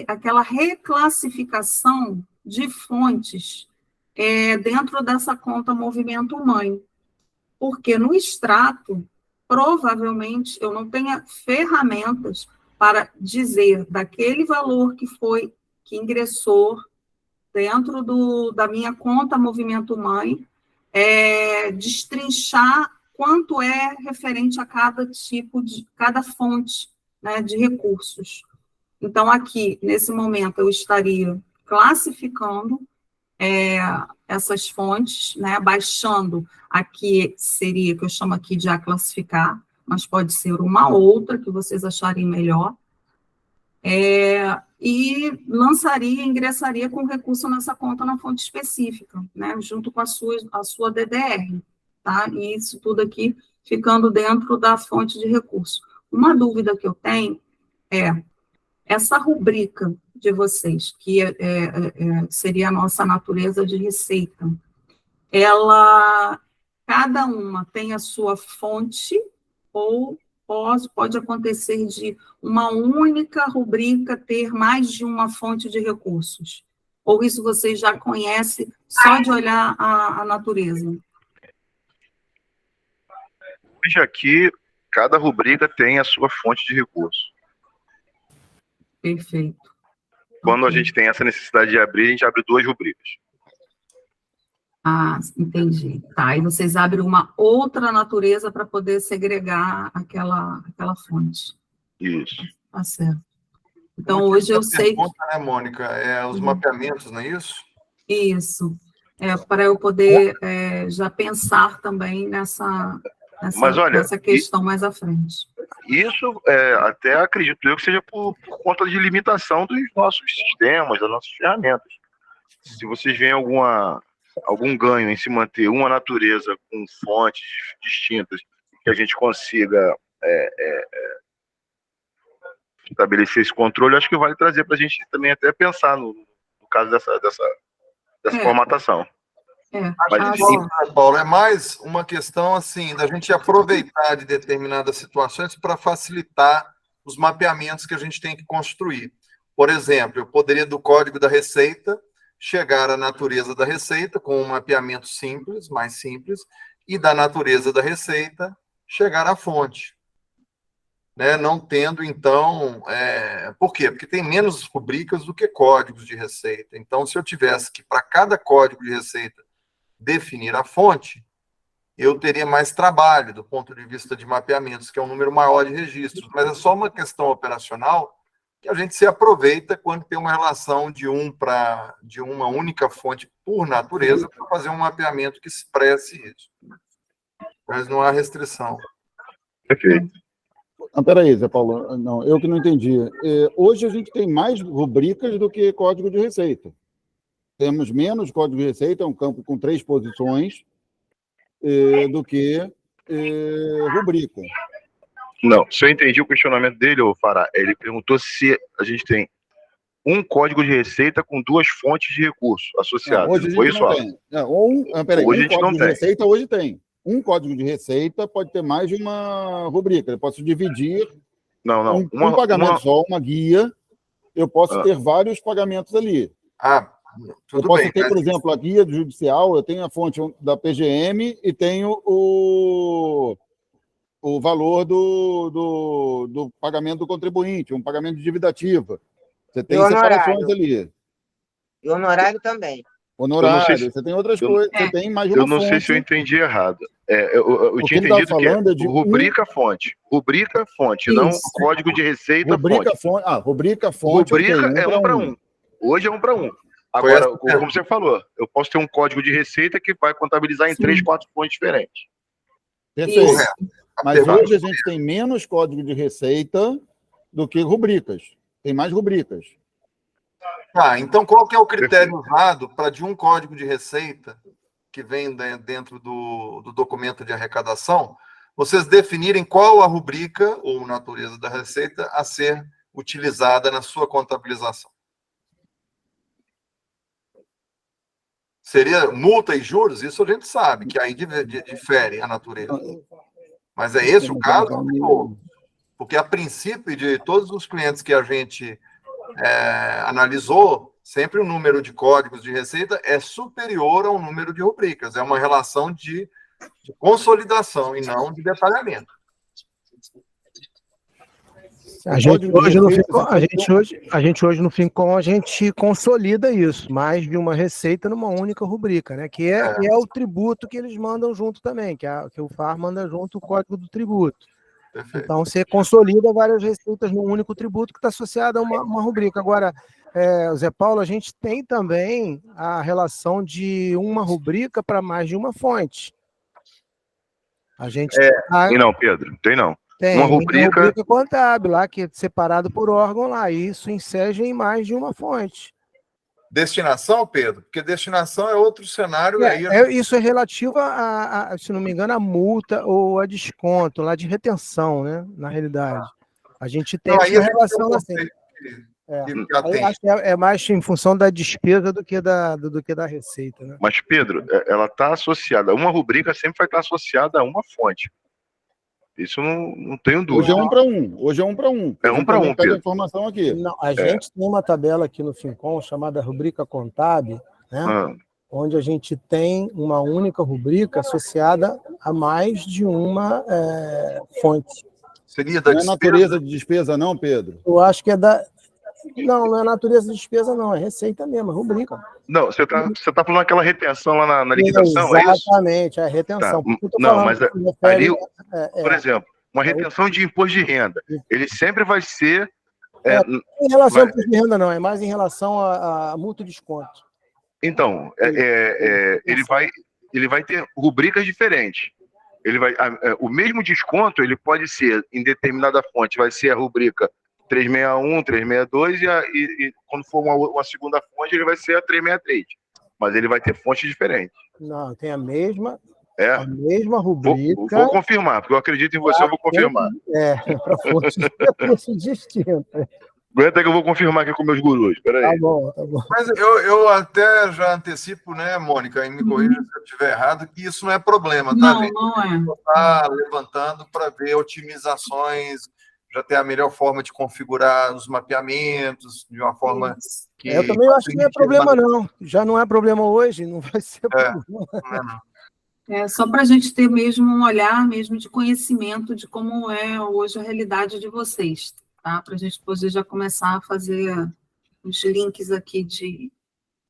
aquela reclassificação de fontes dentro dessa conta movimento mãe, porque no extrato, provavelmente, eu não tenha ferramentas para dizer daquele valor que ingressou dentro da minha conta movimento mãe, destrinchar quanto é referente a cada fonte, né, de recursos. Então, aqui, nesse momento, eu estaria classificando essas fontes, né, baixando aqui, seria, que eu chamo aqui de classificar, mas pode ser uma outra que vocês acharem melhor, e ingressaria com recurso nessa conta na fonte específica, né, junto com a sua DDR, tá? E isso tudo aqui ficando dentro da fonte de recurso. Uma dúvida que eu tenho essa rubrica de vocês, que seria a nossa natureza de receita, cada uma tem a sua fonte, ou pode acontecer de uma única rubrica ter mais de uma fonte de recursos? Ou isso vocês já conhecem só de olhar a natureza? Hoje aqui, cada rubrica tem a sua fonte de recurso. Perfeito. Quando a gente tem essa necessidade de abrir, a gente abre 2 rubricas. Ah, entendi. Tá, e vocês abrem uma outra natureza para poder segregar aquela fonte. Isso. Tá certo. Então, hoje eu sei que... né, Mônica? Os mapeamentos, não é isso? Isso. Para eu poder já pensar também nessa questão mais à frente. Isso, até acredito eu que seja por conta de limitação dos nossos sistemas, das nossas ferramentas. Se vocês veem algum ganho em se manter uma natureza com fontes distintas, que a gente consiga estabelecer esse controle, acho que vale trazer para a gente também até pensar no caso dessa formatação. Mas, Paulo, é mais uma questão assim da gente aproveitar de determinadas situações para facilitar os mapeamentos que a gente tem que construir. Por exemplo, eu poderia, do Código da Receita, chegar à natureza da receita com um mapeamento simples, mais simples, e da natureza da receita chegar à fonte. Né? Não tendo, então... Por quê? Porque tem menos rubricas do que códigos de receita. Então, se eu tivesse que, para cada código de receita, definir a fonte, eu teria mais trabalho do ponto de vista de mapeamentos, que é um número maior de registros. Mas é só uma questão operacional que a gente se aproveita quando tem uma relação de uma única fonte por natureza para fazer um mapeamento que expresse isso. Mas não há restrição. Perfeito. Peraí, Zé Paulo, não, eu que não entendi. Hoje a gente tem mais rubricas do que código de receita. Temos menos código de receita, é um campo com 3 posições, do que rubrica. Não, se eu entendi o questionamento dele, Fará, ele perguntou se a gente tem um código de receita com 2 fontes de recurso associadas. Hoje a gente foi isso, não tem. Hoje a gente não tem. Receita hoje tem. Um código de receita pode ter mais de uma rubrica. Eu posso dividir um pagamento só, uma guia. Eu posso ter vários pagamentos ali. Tudo eu posso bem, ter, por exemplo, a guia do judicial, eu tenho a fonte da PGM e tenho o valor do pagamento do contribuinte, um pagamento de dívida ativa. Você tem separações ali. E honorário também. Honorário, você tem outras coisas, você tem mais de uma fonte. Eu não sei se eu entendi errado. Eu tinha entendido que é rubrica-fonte. Rubrica-fonte, não código de receita fonte. Rubrica-fonte. Rubrica é 1 para 1. Hoje é 1 para 1. Agora, como você falou, eu posso ter um código de receita que vai contabilizar em 3, 4 fontes diferentes. Perfeito. Mas hoje a gente tem menos código de receita do que rubricas. Tem mais rubricas. Então qual que é o critério usado para de um código de receita que vem dentro do documento de arrecadação, vocês definirem qual a rubrica ou natureza da receita a ser utilizada na sua contabilização? Seria multa e juros? Isso a gente sabe, que aí difere a natureza. Mas é esse o caso? Porque, a princípio, de todos os clientes que a gente analisou, sempre o número de códigos de receita é superior ao número de rubricas. É uma relação de consolidação e não de detalhamento. A gente hoje no Fincom, a gente consolida isso, mais de uma receita numa única rubrica, né? Que é o tributo que eles mandam junto também, que o FAR manda junto o código do tributo. Perfeito. Então, você consolida várias receitas num único tributo que está associado a uma rubrica. Agora, Zé Paulo, a gente tem também a relação de uma rubrica para mais de uma fonte. A gente Tem não, Pedro, tem não. Tem uma rubrica contábil lá, que é separado por órgão lá, e isso enseja em mais de uma fonte. Destinação, Pedro? Porque destinação é outro cenário. Isso é relativo se não me engano, a multa ou a desconto, lá de retenção, né? Na realidade. A gente tem essa relação assim. Acho que é mais em função da despesa do que da receita, né? Mas, Pedro, ela está associada, uma rubrica sempre vai estar associada a uma fonte. Isso não tenho dúvida. Hoje é 1 para 1. Hoje é 1 para 1. É 1 para 1, Pedro. Informação aqui. Não, a gente tem uma tabela aqui no Fincom chamada rubrica contábil, né? Onde a gente tem uma única rubrica associada a mais de uma fonte. Seria da despesa? Não é natureza de despesa, não, Pedro? Eu acho que é da... Não é natureza de despesa, não. É receita mesmo, é rubrica. Não, você tá falando aquela retenção lá na liquidação, é isso? Exatamente, é retenção. Tá. Não, mas ali, por exemplo, uma retenção de imposto de renda, ele sempre vai ser... em relação ao imposto de renda, não. É mais em relação a multa e desconto. Então, ele vai ter rubricas diferentes. O mesmo desconto, ele pode ser, em determinada fonte, vai ser a rubrica 361, 362, e quando for uma segunda fonte, ele vai ser a 363. Mas ele vai ter fontes diferentes. Não, tem a mesma É? A mesma Vou rubrica. confirmar, porque eu acredito em você, eu vou confirmar. Para fontes de recursos distintas. Aguenta que eu vou confirmar aqui com meus gurus. Tá Peraí. bom, tá bom. Mas eu até já antecipo, né, Mônica, e me corrija se eu estiver errado, que isso não é problema, tá? Não, A gente não é. está levantando para ver otimizações, já ter a melhor forma de configurar os mapeamentos, de uma forma Isso. que... Eu também acho que não é problema, não. Já não é problema hoje, não vai ser problema. É só para a gente ter mesmo um olhar mesmo de conhecimento de como é hoje a realidade de vocês, tá? Para a gente poder já começar a fazer os links aqui de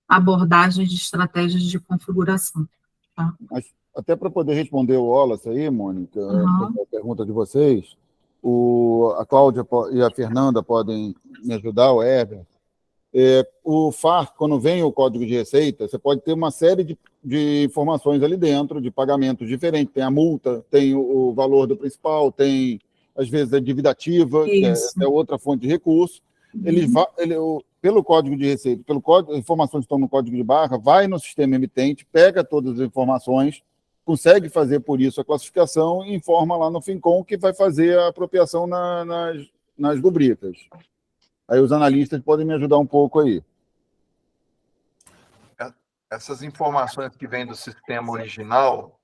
abordagens de estratégias de configuração. Tá? Mas até para poder responder o Wallace aí, Mônica, a pergunta de vocês, a Cláudia e a Fernanda podem me ajudar, o Heber. O FAR, quando vem o código de receita, você pode ter uma série de informações ali dentro, de pagamentos diferentes. Tem a multa, tem o valor do principal, tem, às vezes, a dívida ativa, que é outra fonte de recurso. Pelo código de receita, as informações que estão no código de barra, vai no sistema emitente, pega todas as informações, consegue fazer, por isso, a classificação e informa lá no FinCom que vai fazer a apropriação nas rubricas. Aí os analistas podem me ajudar um pouco aí. Essas informações que vêm do sistema original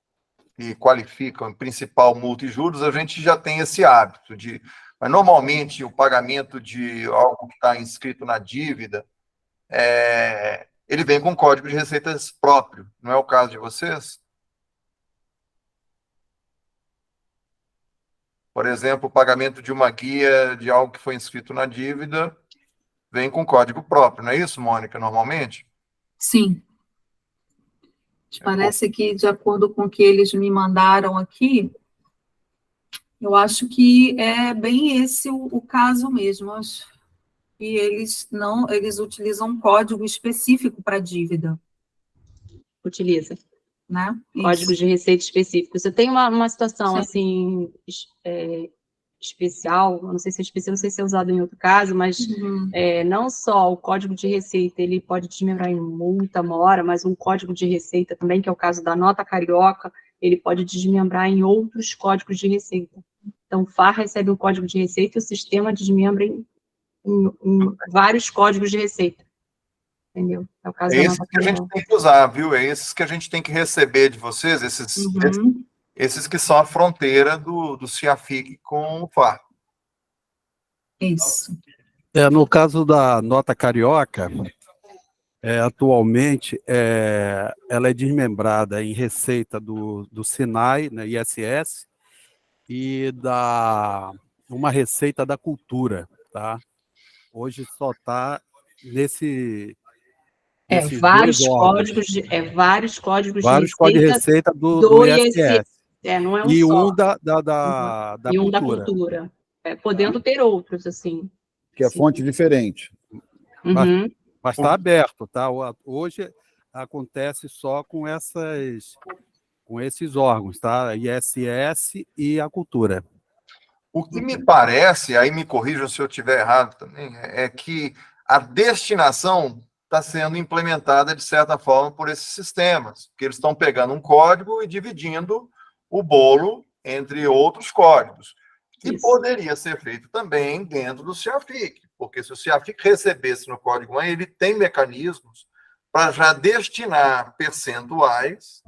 e qualificam em principal, multa e juros, a gente já tem esse hábito de... Mas, normalmente, o pagamento de algo que está inscrito na dívida, ele vem com código de receitas próprio. Não é o caso de vocês? Por exemplo, o pagamento de uma guia de algo que foi inscrito na dívida vem com código próprio, não é isso, Mônica, normalmente? Sim. Parece que, de acordo com o que eles me mandaram aqui, eu acho que é bem esse o caso mesmo. E eles utilizam um código específico para dívida. Utiliza. Né? Códigos de receita específicos. Você tem uma situação, assim, especial, não sei se é especial, não sei se é usado em outro caso, mas não só o código de receita, ele pode desmembrar em multa, mora, mas um código de receita também, que é o caso da nota carioca, ele pode desmembrar em outros códigos de receita. Então, o FAR recebe um código de receita e o sistema desmembra em vários códigos de receita. Entendeu? É o caso da nota que a gente tem que usar, viu? É esses que a gente tem que receber de vocês, esses que são a fronteira do CIAFIC com o FAR. Isso. No caso da nota carioca, atualmente, ela é desmembrada em receita do SINAI, né, ISS, e uma receita da cultura, tá? Hoje só está vários códigos de receita do ISS. Não é um e só. Um da e um cultura. da cultura. Podendo ter outros, assim. Que é fonte diferente. Uhum. Mas está aberto, tá? Hoje acontece só com esses órgãos, tá? ISS e a cultura. O que me parece, aí me corrijam se eu estiver errado também, é que a destinação está sendo implementada, de certa forma, por esses sistemas, porque eles estão pegando um código e dividindo o bolo entre outros códigos. E poderia ser feito também dentro do CIAFIC, porque se o CIAFIC recebesse no código mãe, ele tem mecanismos para já destinar percentuais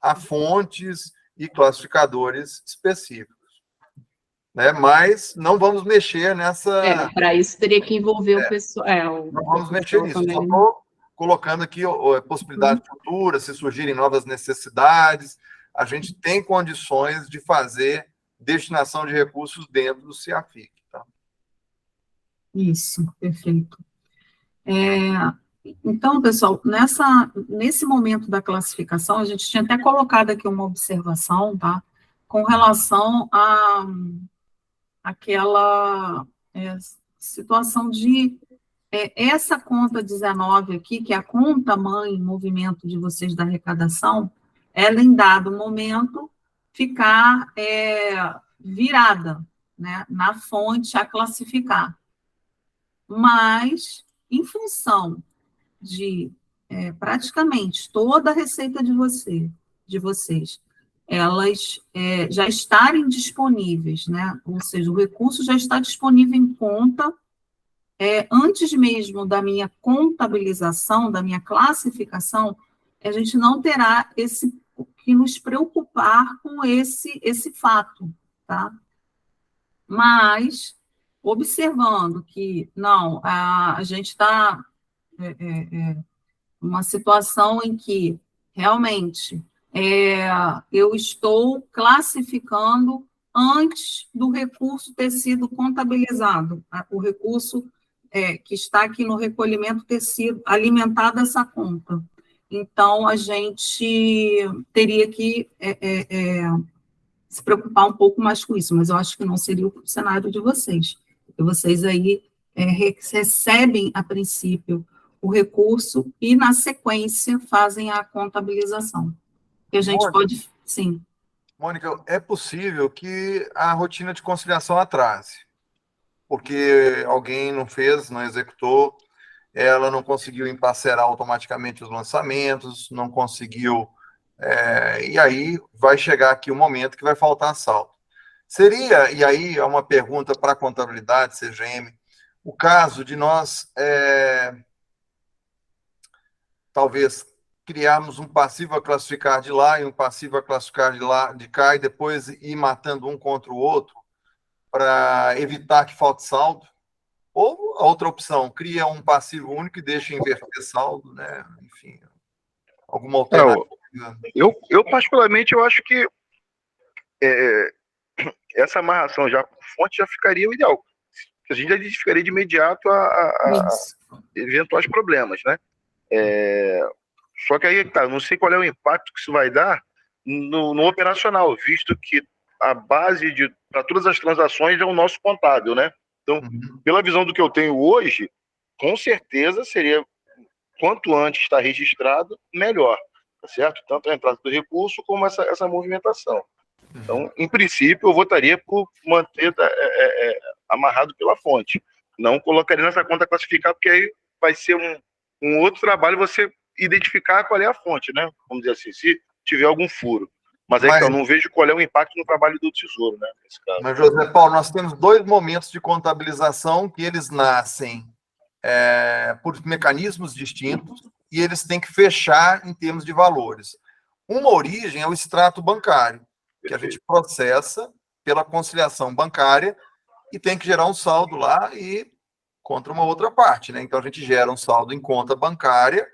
a fontes e classificadores específicos. Né? Mas não vamos mexer nessa... Para isso teria que envolver o pessoal. Não vamos mexer nisso. Só estou colocando aqui a possibilidade futura, se surgirem novas necessidades, a gente tem condições de fazer destinação de recursos dentro do CIAFIC. Tá? Isso, perfeito. Então, pessoal, nesse momento da classificação, a gente tinha até colocado aqui uma observação, tá? Com relação àquela situação de essa conta 19 aqui, que é a conta mãe em movimento de vocês da arrecadação, ela em dado momento ficar virada, né, na fonte a classificar. Mas, em função de praticamente toda a receita de vocês elas já estarem disponíveis, né? Ou seja, o recurso já está disponível em conta antes mesmo da minha contabilização, da minha classificação, a gente não terá que nos preocupar com esse fato, tá? Mas, observando que, não, a gente está numa situação em que, realmente, eu estou classificando antes do recurso ter sido contabilizado, o recurso que está aqui no recolhimento ter sido alimentado essa conta. Então, a gente teria que se preocupar um pouco mais com isso, mas eu acho que não seria o cenário de vocês. Porque vocês aí recebem, a princípio, o recurso e, na sequência, fazem a contabilização. Que a gente Mônica, pode, sim. Mônica, é possível que a rotina de conciliação atrase, porque alguém não fez, não executou, ela não conseguiu emparcerar automaticamente os lançamentos, não conseguiu, e aí vai chegar aqui o momento que vai faltar saldo. Seria, e aí é uma pergunta para a contabilidade, CGM, o caso de nós, talvez, criarmos um passivo a classificar de lá e um passivo a classificar de cá, e depois ir matando um contra o outro, para evitar que falte saldo? Ou a outra opção, cria um passivo único e deixa inverter saldo, né? Enfim, alguma alternativa? Eu particularmente, eu acho que essa amarração já com fonte já ficaria o ideal. A gente já identificaria de imediato a eventuais problemas, né? Só que aí, tá, não sei qual é o impacto que isso vai dar no operacional, visto que a base para todas as transações é o nosso contábil, né? Então, pela visão do que eu tenho hoje, com certeza seria, quanto antes está registrado, melhor, tá certo? Tanto a entrada do recurso como essa movimentação. Então, em princípio, eu votaria por manter amarrado pela fonte. Não colocaria nessa conta classificada, porque aí vai ser um outro trabalho você identificar qual é a fonte, né? Vamos dizer assim, se tiver algum furo. Mas aí então, não vejo qual é o impacto no trabalho do Tesouro, né? Nesse caso. Mas, José Paulo, nós temos dois momentos de contabilização que eles nascem por mecanismos distintos e eles têm que fechar em termos de valores. Uma origem é o extrato bancário, que a gente processa pela conciliação bancária e tem que gerar um saldo lá e contra uma outra parte, né? Então, a gente gera um saldo em conta bancária.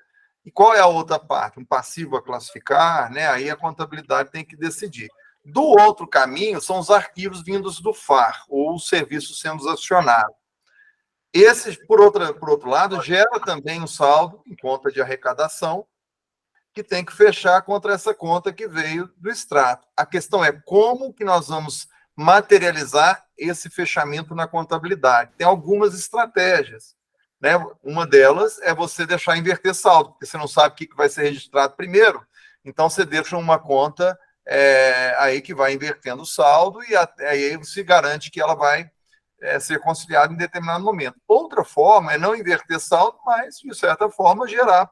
E qual é a outra parte? Um passivo a classificar, né? Aí a contabilidade tem que decidir. Do outro caminho, são os arquivos vindos do FAR, ou os serviços sendo acionados. Esses, por outro lado, gera também um saldo em conta de arrecadação, que tem que fechar contra essa conta que veio do extrato. A questão é como que nós vamos materializar esse fechamento na contabilidade. Tem algumas estratégias, né? Uma delas é você deixar inverter saldo, porque você não sabe o que vai ser registrado primeiro, então você deixa uma conta aí que vai invertendo o saldo e aí você garante que ela vai ser conciliada em determinado momento. Outra forma é não inverter saldo, mas, de certa forma, gerar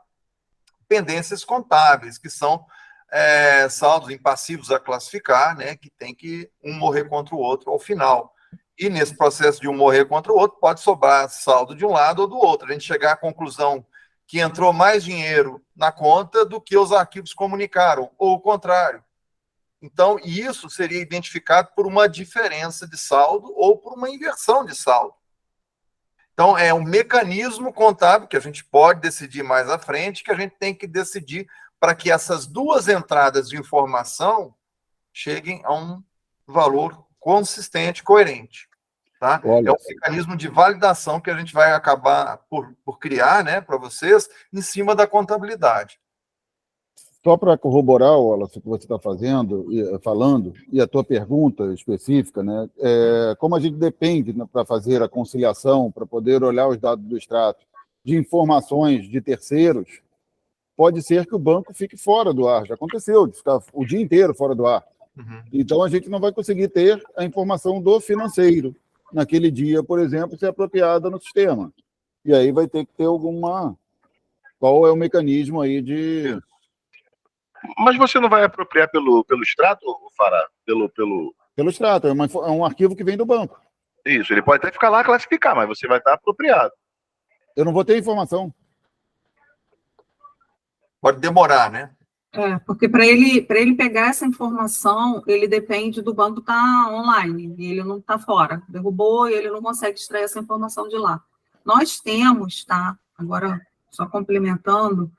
pendências contábeis, que são saldos em passivos a classificar, né, que tem que um morrer contra o outro ao final. E nesse processo de um morrer contra o outro, pode sobrar saldo de um lado ou do outro. A gente chegar à conclusão que entrou mais dinheiro na conta do que os arquivos comunicaram, ou o contrário. Então, isso seria identificado por uma diferença de saldo ou por uma inversão de saldo. Então, é um mecanismo contábil que a gente pode decidir mais à frente, que a gente tem que decidir para que essas duas entradas de informação cheguem a um valor consistente, coerente. Tá? É um mecanismo de validação que a gente vai acabar por criar, né, para vocês, em cima da contabilidade. Só para corroborar, Wallace, o que você está falando, e a tua pergunta específica, né? Como a gente depende, né, para fazer a conciliação, para poder olhar os dados do extrato, de informações de terceiros, pode ser que o banco fique fora do ar. Já aconteceu, de ficar o dia inteiro fora do ar. Então, a gente não vai conseguir ter a informação do financeiro naquele dia, por exemplo, ser apropriada no sistema. E aí vai ter que ter alguma... Qual é o mecanismo aí de Mas você não vai apropriar pelo extrato, Fará? Pelo extrato, é um arquivo que vem do banco. Isso, ele pode até ficar lá classificar, mas você vai estar apropriado. Eu não vou ter informação. Pode demorar, né? Porque para ele pegar essa informação, ele depende do banco estar online, e ele não está fora. Derrubou e ele não consegue extrair essa informação de lá. Nós temos, tá? Agora, só complementando,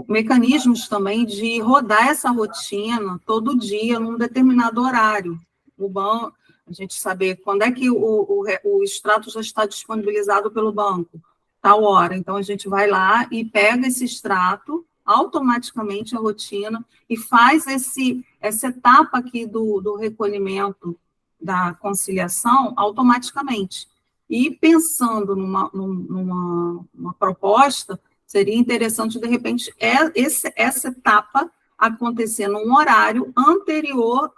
mecanismos também de rodar essa rotina todo dia, num determinado horário. O banco, a gente saber quando é que o extrato já está disponibilizado pelo banco, tal hora. Então, a gente vai lá e pega esse extrato, automaticamente a rotina, e faz essa etapa aqui do recolhimento da conciliação automaticamente. E pensando numa proposta, seria interessante, de repente, essa etapa acontecer num horário anterior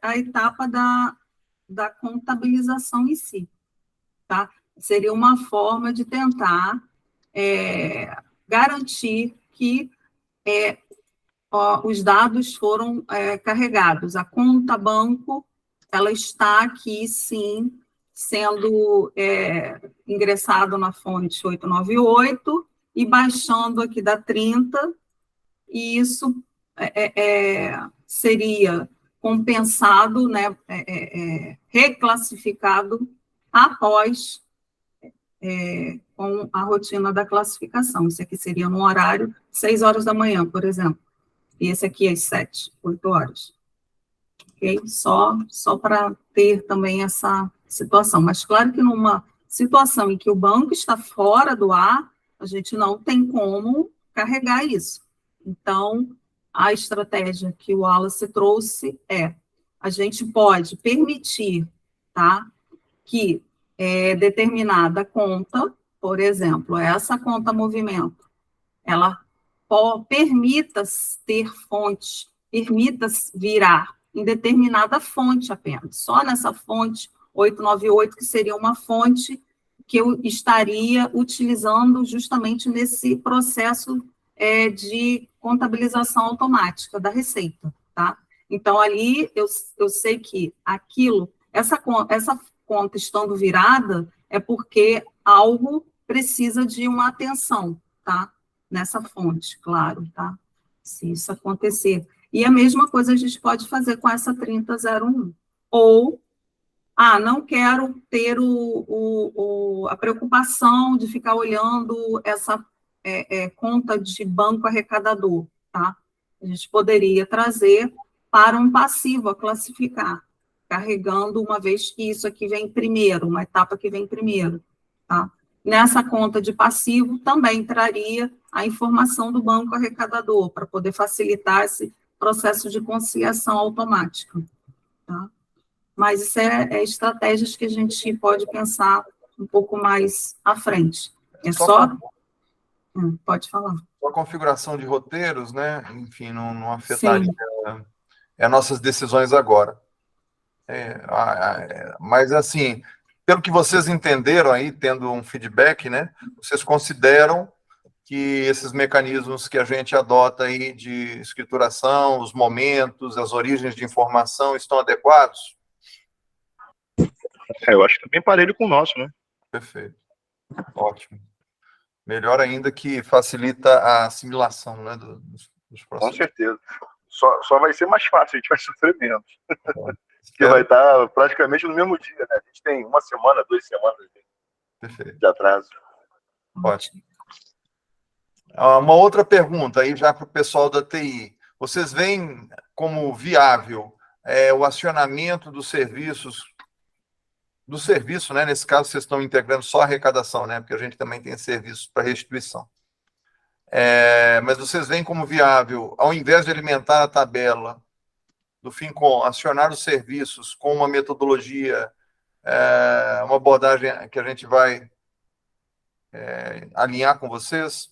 à etapa da contabilização em si, tá? Seria uma forma de tentar garantir que os dados foram carregados. A conta banco, ela está aqui, sim, sendo ingressado na fonte 898 e baixando aqui da 30, e isso seria compensado, né, reclassificado após com a rotina da classificação. Isso aqui seria no horário 6 horas da manhã, por exemplo, e esse aqui às 7, 8 horas. Ok? Só para ter também essa situação. Mas claro que numa situação em que o banco está fora do ar, a gente não tem como carregar isso. Então, a estratégia que o Wallace trouxe a gente pode permitir, tá, que determinada conta, por exemplo, essa conta movimento, ela permita ter fonte, permita virar em determinada fonte apenas, só nessa fonte 898, que seria uma fonte que eu estaria utilizando justamente nesse processo de contabilização automática da receita, tá? Então, ali, eu sei que essa conta estando virada, é porque algo precisa de uma atenção, tá? Nessa fonte, claro, tá? Se isso acontecer. E a mesma coisa a gente pode fazer com essa 3001. Ou, não quero ter a preocupação de ficar olhando essa conta de banco arrecadador, tá? A gente poderia trazer para um passivo a classificar, carregando uma vez que isso aqui vem primeiro, uma etapa que vem primeiro, tá? Nessa conta de passivo também traria a informação do banco arrecadador, para poder facilitar esse processo de conciliação automática, tá? Mas isso estratégias que a gente pode pensar um pouco mais à frente. Pode falar. A configuração de roteiros, né? Enfim, não afetaria nossas decisões agora. Mas, assim, pelo que vocês entenderam aí, tendo um feedback, né? Vocês consideram que esses mecanismos que a gente adota aí de escrituração, os momentos, as origens de informação estão adequados? Eu acho que está bem parelho com o nosso, né? Perfeito. Ótimo. Melhor ainda que facilita a assimilação, né, dos processos. Com certeza. Só vai ser mais fácil, a gente vai sofrer menos. Porque vai estar praticamente no mesmo dia, né? A gente tem 1 semana, 2 semanas de atraso. Ótimo. Uma outra pergunta aí já para o pessoal da TI. Vocês veem como viável o acionamento dos serviços, né? Nesse caso, vocês estão integrando só a arrecadação, né? Porque a gente também tem serviços para restituição. Mas vocês veem como viável, ao invés de alimentar a tabela do FinCom, acionar os serviços com uma metodologia, uma abordagem que a gente vai alinhar com vocês?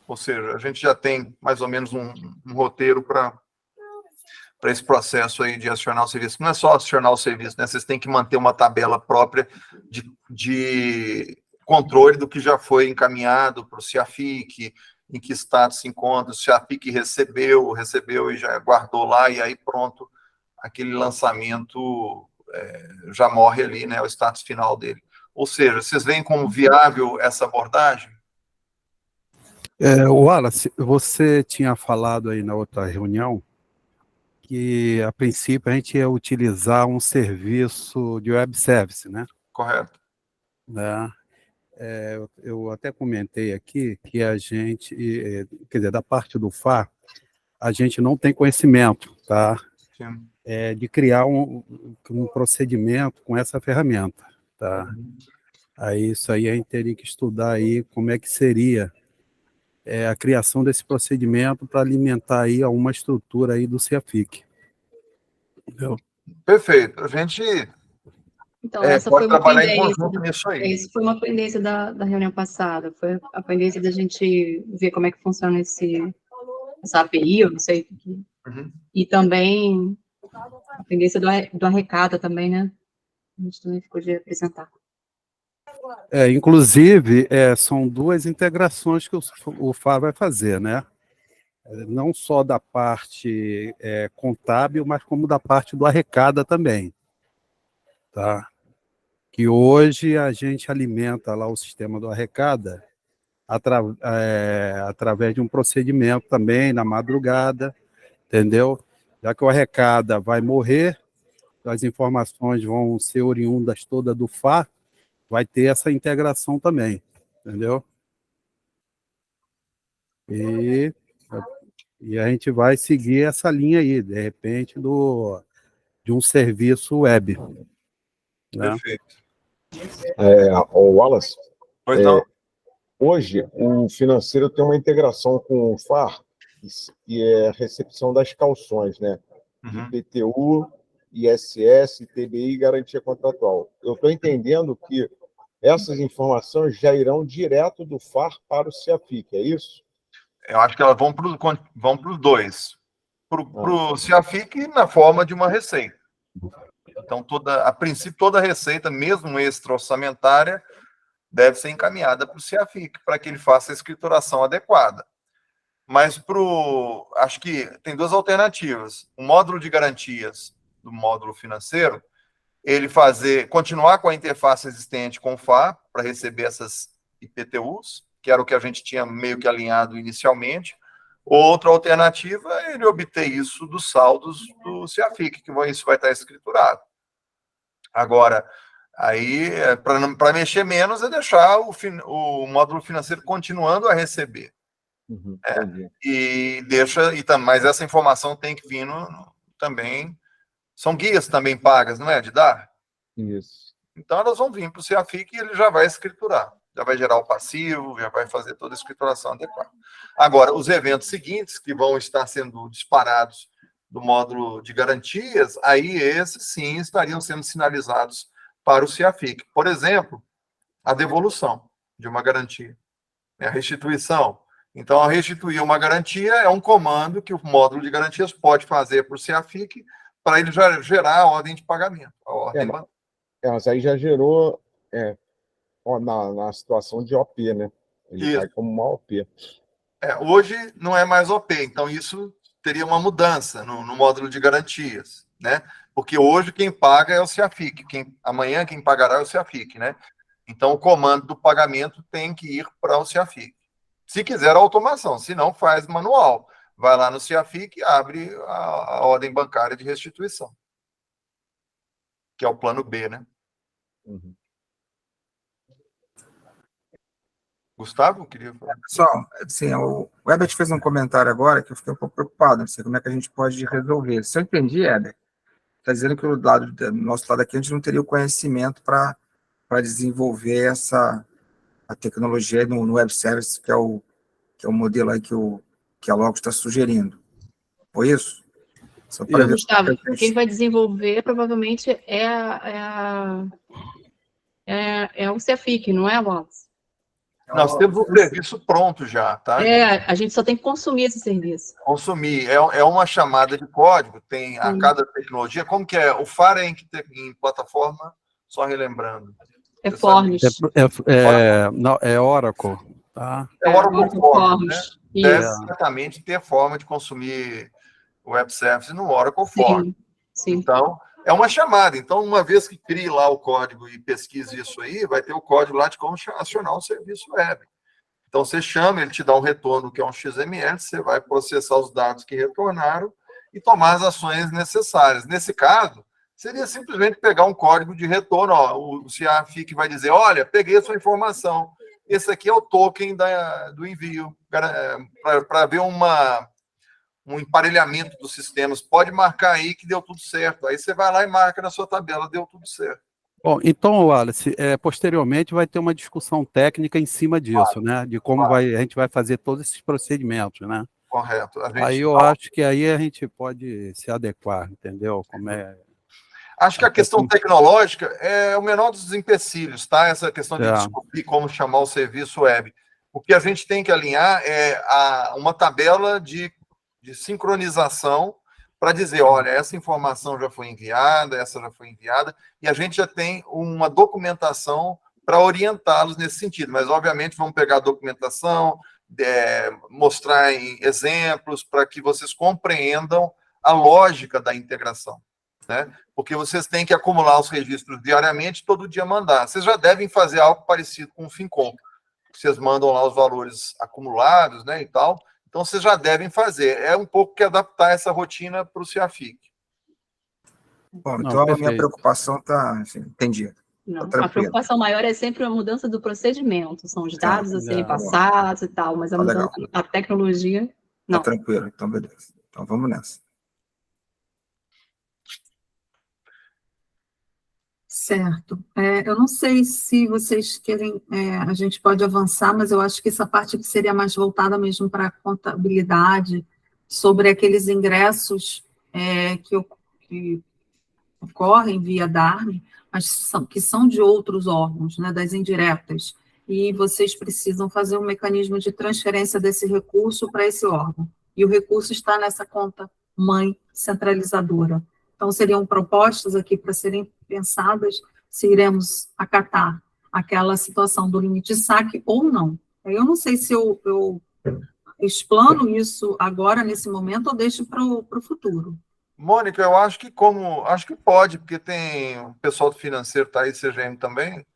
Ou seja, a gente já tem mais ou menos um roteiro para esse processo aí de acionar o serviço. Não é só acionar o serviço, né? Vocês têm que manter uma tabela própria de controle do que já foi encaminhado para o CIAFIC, em que status se encontra, se a FIC recebeu e já guardou lá, e aí pronto, aquele lançamento já morre ali, né, o status final dele. Ou seja, vocês veem como viável essa abordagem? Wallace, você tinha falado aí na outra reunião que, a princípio, a gente ia utilizar um serviço de web service, né? Correto. Né? Eu até comentei aqui que a gente, quer dizer, da parte do FAR, a gente não tem conhecimento, tá? Sim. De criar um procedimento com essa ferramenta, tá? Aí isso aí a gente teria que estudar aí como é que seria a criação desse procedimento para alimentar aí uma estrutura aí do CIAFIC. Entendeu? Perfeito. A gente Então, essa pode foi uma trabalhar em pendência. conjunto nisso aí. Isso foi uma pendência da reunião passada. Foi a pendência da gente ver como é que funciona essa API, eu não sei. Uhum. E também a pendência do Arrecada também, né? A gente também ficou de apresentar. Inclusive, são duas integrações que o FAR vai fazer, né? Não só da parte contábil, mas como da parte do Arrecada também, tá? Que hoje a gente alimenta lá o sistema do Arrecada através de um procedimento também na madrugada, entendeu? Já que o Arrecada vai morrer, as informações vão ser oriundas todas do FAR, vai ter essa integração também, entendeu? E a gente vai seguir essa linha aí, de repente, de um serviço web. Né? Perfeito. O Wallace, Pois não? hoje o financeiro tem uma integração com o FAR, que é a recepção das calções, né? Uhum. IPTU, ISS, TBI e garantia contratual. Eu estou entendendo que essas informações já irão direto do FAR para o CIAFIC, é isso? Eu acho que elas vão para os dois. Para o CIAFIC na forma de uma receita. Então, a princípio, toda receita, mesmo extra-orçamentária, deve ser encaminhada para o CIAFIC, para que ele faça a escrituração adequada. Mas acho que tem duas alternativas. O módulo de garantias do módulo financeiro, ele continuar com a interface existente com o FAR, para receber essas IPTUs, que era o que a gente tinha meio que alinhado inicialmente. Outra alternativa é ele obter isso dos saldos do CIAFIC, que isso vai estar escriturado. Agora, aí, para mexer menos, é deixar o módulo financeiro continuando a receber. Uhum, mas essa informação tem que vir também. São guias também pagas, não é? De dar? Isso. Então, elas vão vir para o CIAFIC e ele já vai escriturar. Já vai gerar o passivo, já vai fazer toda a escrituração adequada. Agora, os eventos seguintes, que vão estar sendo disparados do módulo de garantias, aí esses sim estariam sendo sinalizados para o CIAFIC. Por exemplo, a devolução de uma garantia, a restituição. Então, a restituir uma garantia é um comando que o módulo de garantias pode fazer para o CIAFIC para ele já gerar a ordem de pagamento. Mas aí já gerou na situação de OP, né? Ele vai como uma OP. Hoje não é mais OP, então isso teria uma mudança no módulo de garantias, né? Porque hoje quem paga é o CIAFIC, amanhã quem pagará é o CIAFIC, né? Então o comando do pagamento tem que ir para o CIAFIC. Se quiser a automação, se não, faz manual. Vai lá no CIAFIC e abre a ordem bancária de restituição, que é o plano B, né? Uhum. Gustavo, queria falar. Pessoal, assim, o Herbert fez um comentário agora que eu fiquei um pouco preocupado, não sei como é que a gente pode resolver. Se eu entendi, Herbert, está dizendo que do nosso lado aqui a gente não teria o conhecimento para desenvolver a tecnologia no web service, que é o modelo aí que a Logos está sugerindo. Foi isso? Gustavo, quem vai desenvolver provavelmente é o CIAFIC, não é a Logos? Nós temos um serviço pronto já, tá? A gente só tem que consumir esse serviço. Consumir. É uma chamada de código, tem a cada tecnologia. Como que é? O FAR é em plataforma, só relembrando. É Forms. Não, é Oracle. Tá. É o Oracle Forms, né? Forms. Deve Isso. certamente ter forma de consumir o Web Service no Oracle Forms. Sim, sim. Então, é uma chamada. Então, uma vez que crie lá o código e pesquise isso aí, vai ter o código lá de como acionar o serviço web. Então, você chama, ele te dá um retorno que é um XML, você vai processar os dados que retornaram e tomar as ações necessárias. Nesse caso, seria simplesmente pegar um código de retorno. Ó, o CIAFIC vai dizer, olha, peguei a sua informação. Esse aqui é o token do envio, para ver um emparelhamento dos sistemas. Pode marcar aí que deu tudo certo. Aí você vai lá e marca na sua tabela, deu tudo certo. Bom, então, Wallace, posteriormente vai ter uma discussão técnica em cima disso, né? De como a gente vai fazer todos esses procedimentos, né? Correto. Aí eu acho que aí a gente pode se adequar, entendeu? Como é... Acho que a questão tecnológica é o menor dos empecilhos, tá? Essa questão de descobrir como chamar o serviço web. O que a gente tem que alinhar é uma tabela de sincronização para dizer, olha, essa informação já foi enviada, essa já foi enviada, e a gente já tem uma documentação para orientá-los nesse sentido. Mas, obviamente, vamos pegar a documentação, mostrar em exemplos para que vocês compreendam a lógica da integração, né? Porque vocês têm que acumular os registros diariamente, todo dia mandar. Vocês já devem fazer algo parecido com o FinCom. Vocês mandam lá os valores acumulados, né, e tal. Então, vocês já devem fazer. É um pouco que adaptar essa rotina para o CIAFIC. Bom, então a minha preocupação está, assim, entendi. Não, Tá a preocupação maior é sempre a mudança do procedimento, são os dados a serem tá passados e tal, mas a tecnologia, não. Tá tranquilo, então beleza. Então vamos nessa. Certo. Eu não sei se vocês querem, a gente pode avançar, mas eu acho que essa parte aqui seria mais voltada mesmo para a contabilidade, sobre aqueles ingressos que ocorrem via DARME, mas que são de outros órgãos, né, das indiretas, e vocês precisam fazer um mecanismo de transferência desse recurso para esse órgão, e o recurso está nessa conta mãe centralizadora. Então, seriam propostas aqui para serem pensadas se iremos acatar aquela situação do limite de saque ou não. Eu não sei se eu explano isso agora, nesse momento, ou deixo para o futuro. Mônica, eu acho que pode, porque tem o pessoal do financeiro está aí, CGM também.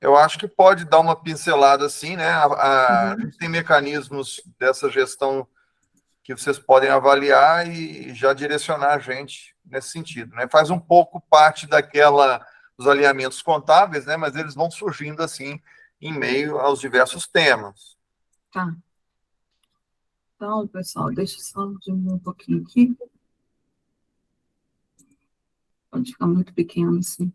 Eu acho que pode dar uma pincelada assim, né? A gente tem mecanismos dessa gestão que vocês podem avaliar e já direcionar a gente nesse sentido, né? Faz um pouco parte dos alinhamentos contábeis, né? Mas eles vão surgindo assim em meio aos diversos temas. Tá. Então, pessoal, deixa eu só diminuir um pouquinho aqui. Pode ficar muito pequeno assim.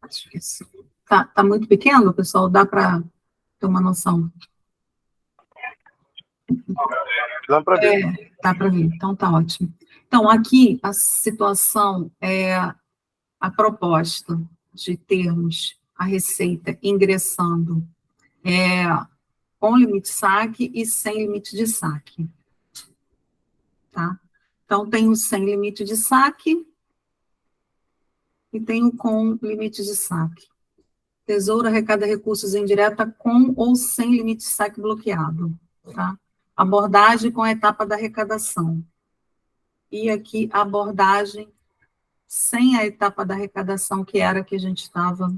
Acho que sim. Tá muito pequeno, pessoal? Dá para ter uma noção? Dá para ver. Dá para ver, então tá ótimo. Então, aqui a situação é a proposta de termos a receita ingressando com limite de saque e sem limite de saque. Tá? Então, tem o sem limite de saque e tem o com limite de saque. Tesouro arrecada recursos em direta com ou sem limite de saque bloqueado. Tá? Abordagem com a etapa da arrecadação. E aqui, a abordagem sem a etapa da arrecadação, que era a que a gente estava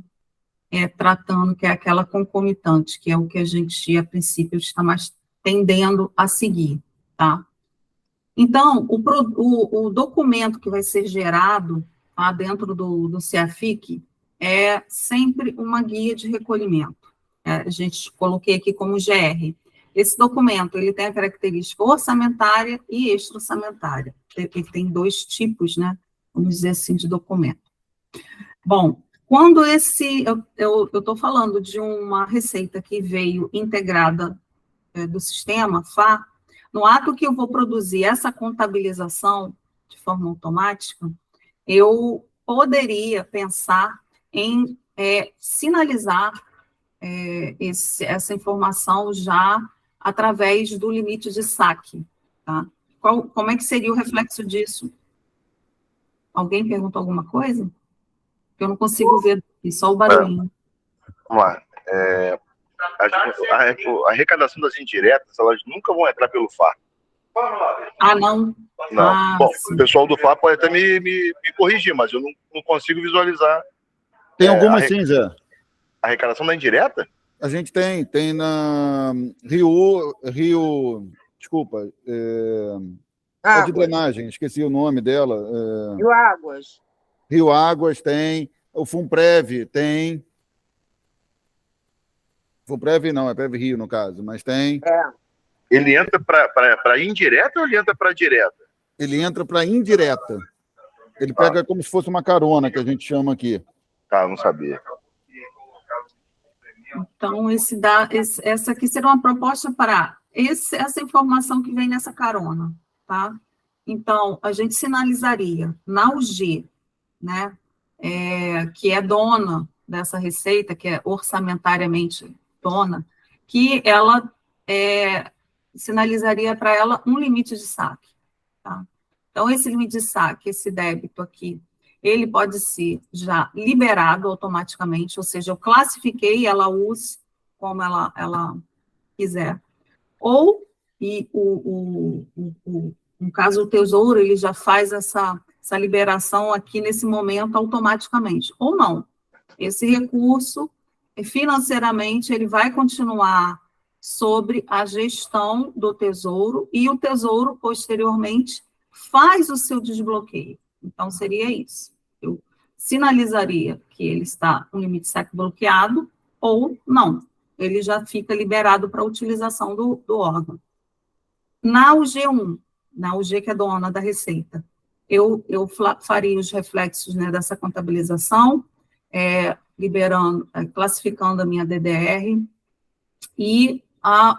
tratando, que é aquela concomitante, que é o que a gente, a princípio, está mais tendendo a seguir, tá? Então, o documento que vai ser gerado dentro do CIAFIC é sempre uma guia de recolhimento. A gente coloquei aqui como GR. Esse documento, ele tem a característica orçamentária e extra-orçamentária. Ele tem dois tipos, né, vamos dizer assim, de documento. Bom, quando eu estou falando de uma receita que veio integrada do sistema FA, no ato que eu vou produzir essa contabilização de forma automática, eu poderia pensar em sinalizar essa informação já através do limite de saque. Tá? Como é que seria o reflexo disso? Alguém perguntou alguma coisa? Eu não consigo ver aqui, só o barulhinho. Vamos lá. A arrecadação das indiretas, elas nunca vão entrar pelo FAR. Ah, não? Não. Ah, Bom, sim. o pessoal do FAR pode até me corrigir, mas eu não consigo visualizar. Tem algumas sim, Zé. A arrecadação da indireta? A gente tem na desculpa, a de drenagem, esqueci o nome dela. Rio Águas. Rio Águas tem, o Funprev tem. Funprev não, é Prev Rio no caso, mas tem. Ele entra para indireta ou ele entra para direta? Ele entra para indireta. Ele pega como se fosse uma carona, que a gente chama aqui. Tá, não sabia. Então, essa aqui será uma proposta para essa informação que vem nessa carona, tá? Então, a gente sinalizaria na UG, né, que é dona dessa receita, que é orçamentariamente dona, que ela sinalizaria para ela um limite de saque, tá? Então, esse limite de saque, esse débito aqui, ele pode ser já liberado automaticamente, ou seja, eu classifiquei, ela use como ela quiser. Ou, no caso, o Tesouro, ele já faz essa liberação aqui nesse momento automaticamente. Ou não. Esse recurso, financeiramente, ele vai continuar sobre a gestão do Tesouro e o Tesouro, posteriormente, faz o seu desbloqueio. Então, seria isso. Eu sinalizaria que ele está com limite de saque bloqueado ou não. Ele já fica liberado para a utilização do órgão. Na UG1, na UG que é dona da Receita, eu faria os reflexos, né, dessa contabilização, classificando a minha DDR e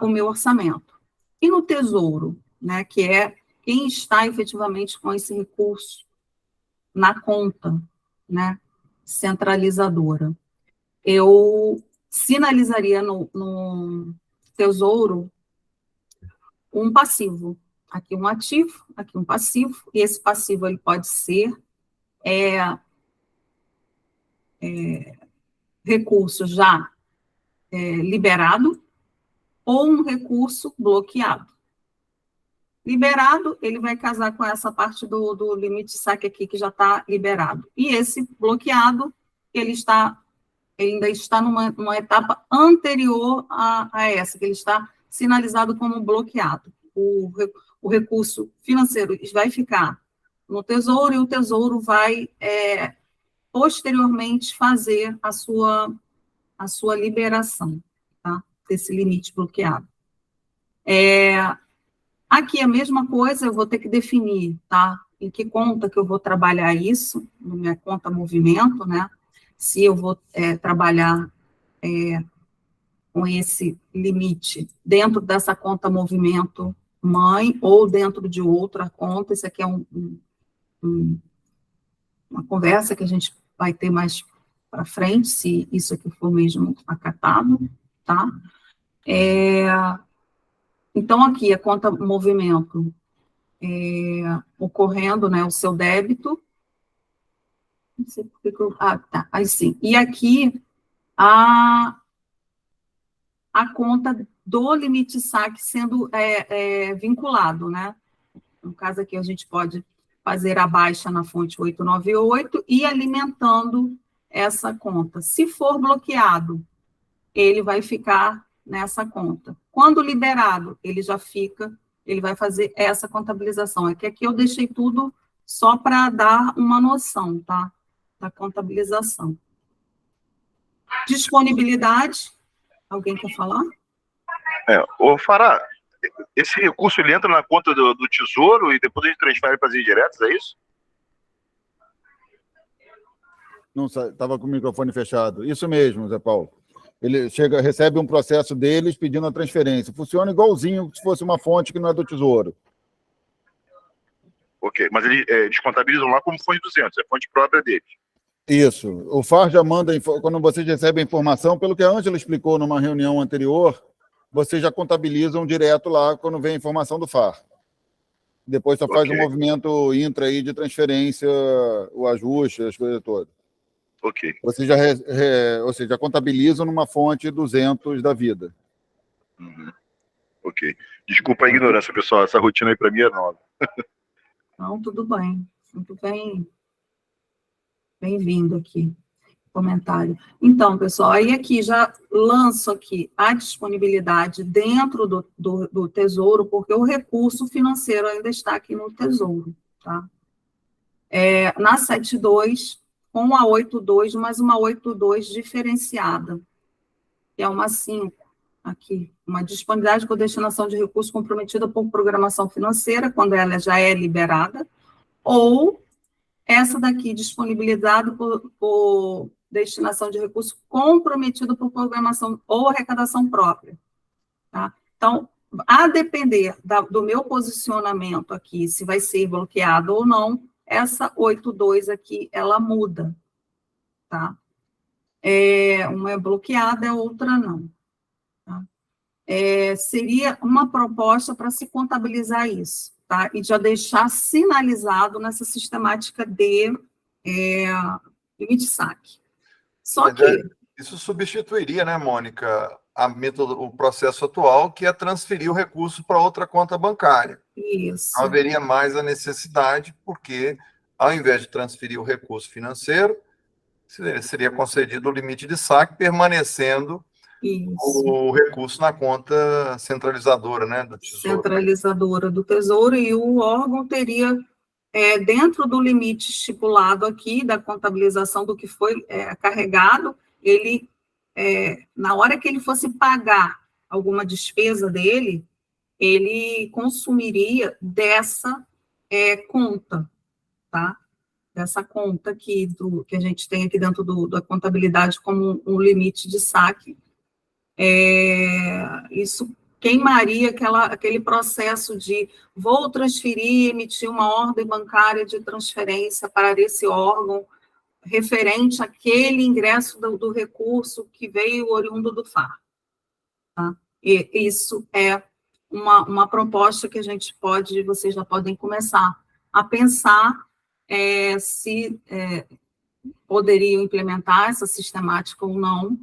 o meu orçamento. E no Tesouro, né, que é quem está efetivamente com esse recurso na conta, né, centralizadora. Eu sinalizaria no Tesouro um passivo. Aqui um ativo, aqui um passivo, e esse passivo ele pode ser recurso já liberado ou um recurso bloqueado. Liberado, ele vai casar com essa parte do limite de saque aqui, que já está liberado. E esse bloqueado, ele ainda está numa etapa anterior a essa, que ele está sinalizado como bloqueado. O recurso financeiro vai ficar no Tesouro, e o Tesouro vai, posteriormente, fazer a sua liberação, tá? Desse limite bloqueado. Aqui a mesma coisa, eu vou ter que definir, tá? Em que conta que eu vou trabalhar isso, na minha conta movimento, né? Se eu vou trabalhar com esse limite dentro dessa conta movimento mãe ou dentro de outra conta. Isso aqui é uma conversa que a gente vai ter mais para frente, se isso aqui for mesmo acatado, tá? Então, aqui, a conta movimento ocorrendo, né, o seu débito. Não sei por que eu... tá, aí sim. E aqui, a conta do limite saque sendo vinculado, né? No caso aqui, a gente pode fazer a baixa na fonte 898 e alimentando essa conta. Se for bloqueado, ele vai ficar nessa conta. Quando liberado, ele vai fazer essa contabilização. É que aqui eu deixei tudo só para dar uma noção, tá? Da contabilização. Disponibilidade. Alguém quer falar? Ô, Fará, esse recurso ele entra na conta do Tesouro e depois a gente transfere para as indiretas, é isso? Não, estava com o microfone fechado. Isso mesmo, Zé Paulo. Ele recebe um processo deles pedindo a transferência. Funciona igualzinho se fosse uma fonte que não é do Tesouro. Ok, mas eles descontabilizam lá como fonte 200, é fonte própria deles. Isso. O FAR já manda, quando vocês recebem a informação, pelo que a Ângela explicou numa reunião anterior, vocês já contabilizam direto lá quando vem a informação do FAR. Depois só faz o movimento intra aí de transferência, o ajuste, as coisas todas. Ok. Você já, ou seja, contabiliza numa fonte 200 da vida. Uhum. Ok. Desculpa a ignorância, pessoal. Essa rotina aí para mim é nova. Então, tudo bem. Muito bem-vindo aqui. Comentário. Então, pessoal, aí aqui já lanço aqui a disponibilidade dentro do Tesouro, porque o recurso financeiro ainda está aqui no Tesouro, tá? Na 72, com a 82, mas uma 82 diferenciada, que é uma 5, aqui, uma disponibilidade com destinação de recursos comprometida por programação financeira, quando ela já é liberada, ou essa daqui, disponibilidade por destinação de recursos comprometido por programação ou arrecadação própria. Tá? Então, a depender do meu posicionamento aqui, se vai ser bloqueado ou não, essa 82 aqui, ela muda. Tá? Uma é bloqueada, a outra não. Tá? Seria uma proposta para se contabilizar isso. Tá? E já deixar sinalizado nessa sistemática de limite de saque. Só Mas que... isso substituiria, né, Mônica, o processo atual, que é transferir o recurso para outra conta bancária. Isso. Não haveria mais a necessidade, porque, ao invés de transferir o recurso financeiro, seria concedido o limite de saque, permanecendo o recurso na conta centralizadora, né, do Tesouro. Centralizadora do Tesouro, e o órgão teria, dentro do limite estipulado aqui, da contabilização do que foi carregado, ele, na hora que ele fosse pagar alguma despesa dele, ele consumiria dessa conta, tá? Dessa conta aqui, que a gente tem aqui dentro da contabilidade como um limite de saque. Isso queimaria aquele processo de vou transferir, emitir uma ordem bancária de transferência para esse órgão referente àquele ingresso do recurso que veio oriundo do FAR. Tá? E isso é uma proposta que vocês já podem começar a pensar se poderiam implementar essa sistemática ou não,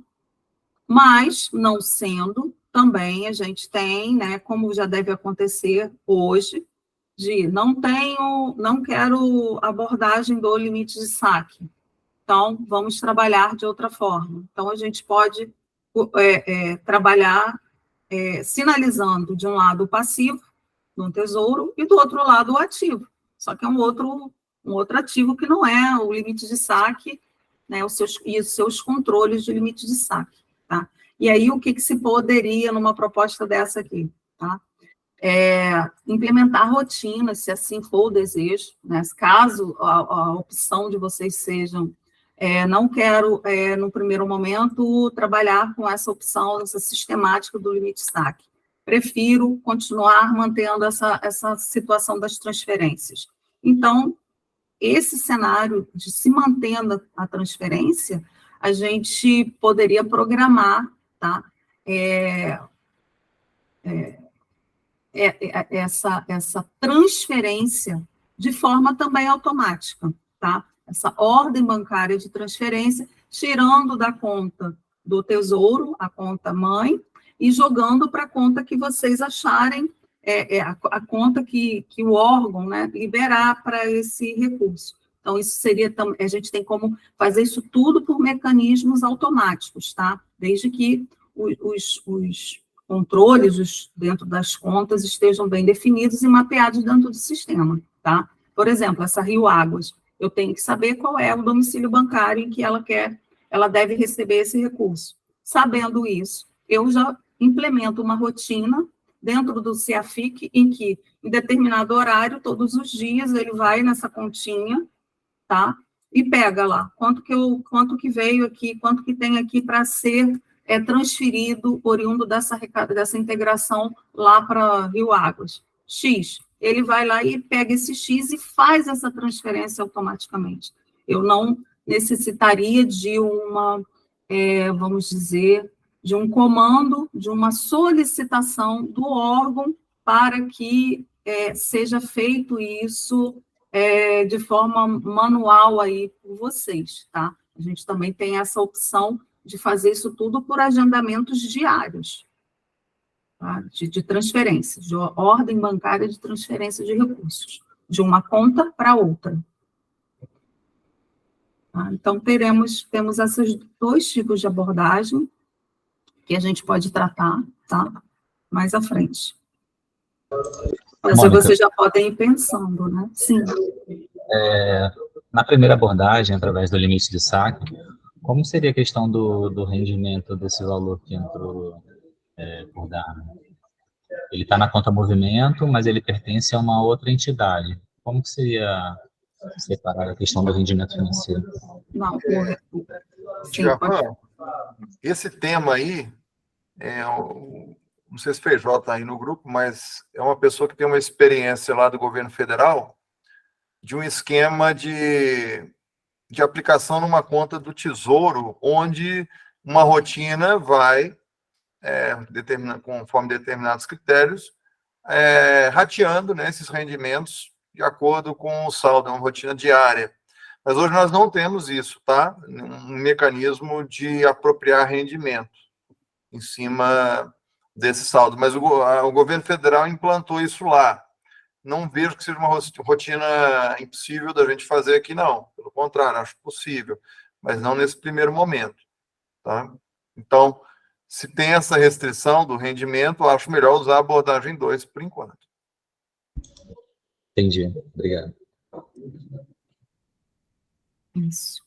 mas, não sendo, também a gente tem, né, como já deve acontecer hoje, de não quero abordagem do limite de saque, então vamos trabalhar de outra forma. Então, a gente pode trabalhar sinalizando, de um lado, o passivo, no Tesouro, e do outro lado, o ativo. Só que é um outro ativo que não é o limite de saque, né, os seus controles de limite de saque. Tá? E aí, o que se poderia, numa proposta dessa aqui? Tá? Implementar rotinas, se assim for o desejo, né? Caso a opção de vocês sejam, não quero, no primeiro momento, trabalhar com essa opção, essa sistemática do limite de saque. Prefiro continuar mantendo essa situação das transferências. Então, esse cenário de se mantendo a transferência, a gente poderia programar, tá? Essa transferência de forma também automática, tá? Essa ordem bancária de transferência, tirando da conta do Tesouro, a conta mãe, e jogando para a conta que vocês acharem, a conta que o órgão, né, liberar para esse recurso. Então, isso seria, a gente tem como fazer isso tudo por mecanismos automáticos, tá? Desde que os controles dentro das contas estejam bem definidos e mapeados dentro do sistema, tá? Por exemplo, essa Rio Águas, eu tenho que saber qual é o domicílio bancário em que ela deve receber esse recurso. Sabendo isso, eu já implemento uma rotina dentro do CEAFIC, em que, em determinado horário, todos os dias, ele vai nessa continha, tá? E pega lá, quanto que veio aqui, quanto que tem aqui para ser transferido, oriundo dessa integração lá para Rio Águas. X, ele vai lá e pega esse X e faz essa transferência automaticamente. Eu não necessitaria de vamos dizer, de um comando, de uma solicitação do órgão para que seja feito isso de forma manual aí por vocês, tá? A gente também tem essa opção de fazer isso tudo por agendamentos diários, tá? De transferência, de ordem bancária de transferência de recursos, de uma conta para outra. Tá? Então, temos esses dois tipos de abordagem que a gente pode tratar, tá? Mais à frente. Essa vocês já podem ir pensando, né? Sim. Na primeira abordagem, através do limite de saque, como seria a questão do rendimento desse valor que entrou por dar? Ele está na conta movimento, mas ele pertence a uma outra entidade. Como que seria separar a questão do rendimento financeiro? Não, sim, Javan, esse tema aí, não sei se PJ está aí no grupo, mas é uma pessoa que tem uma experiência lá do governo federal de um esquema de aplicação numa conta do Tesouro, onde uma rotina vai, conforme determinados critérios, rateando, né, esses rendimentos de acordo com o saldo, é uma rotina diária. Mas hoje nós não temos isso, tá? Um mecanismo de apropriar rendimento em cima desse saldo. Mas o governo federal implantou isso lá. Não vejo que seja uma rotina impossível da gente fazer aqui, não. Pelo contrário, acho possível, mas não nesse primeiro momento, tá? Então, se tem essa restrição do rendimento, acho melhor usar a abordagem 2 por enquanto. Entendi. Obrigado. Isso.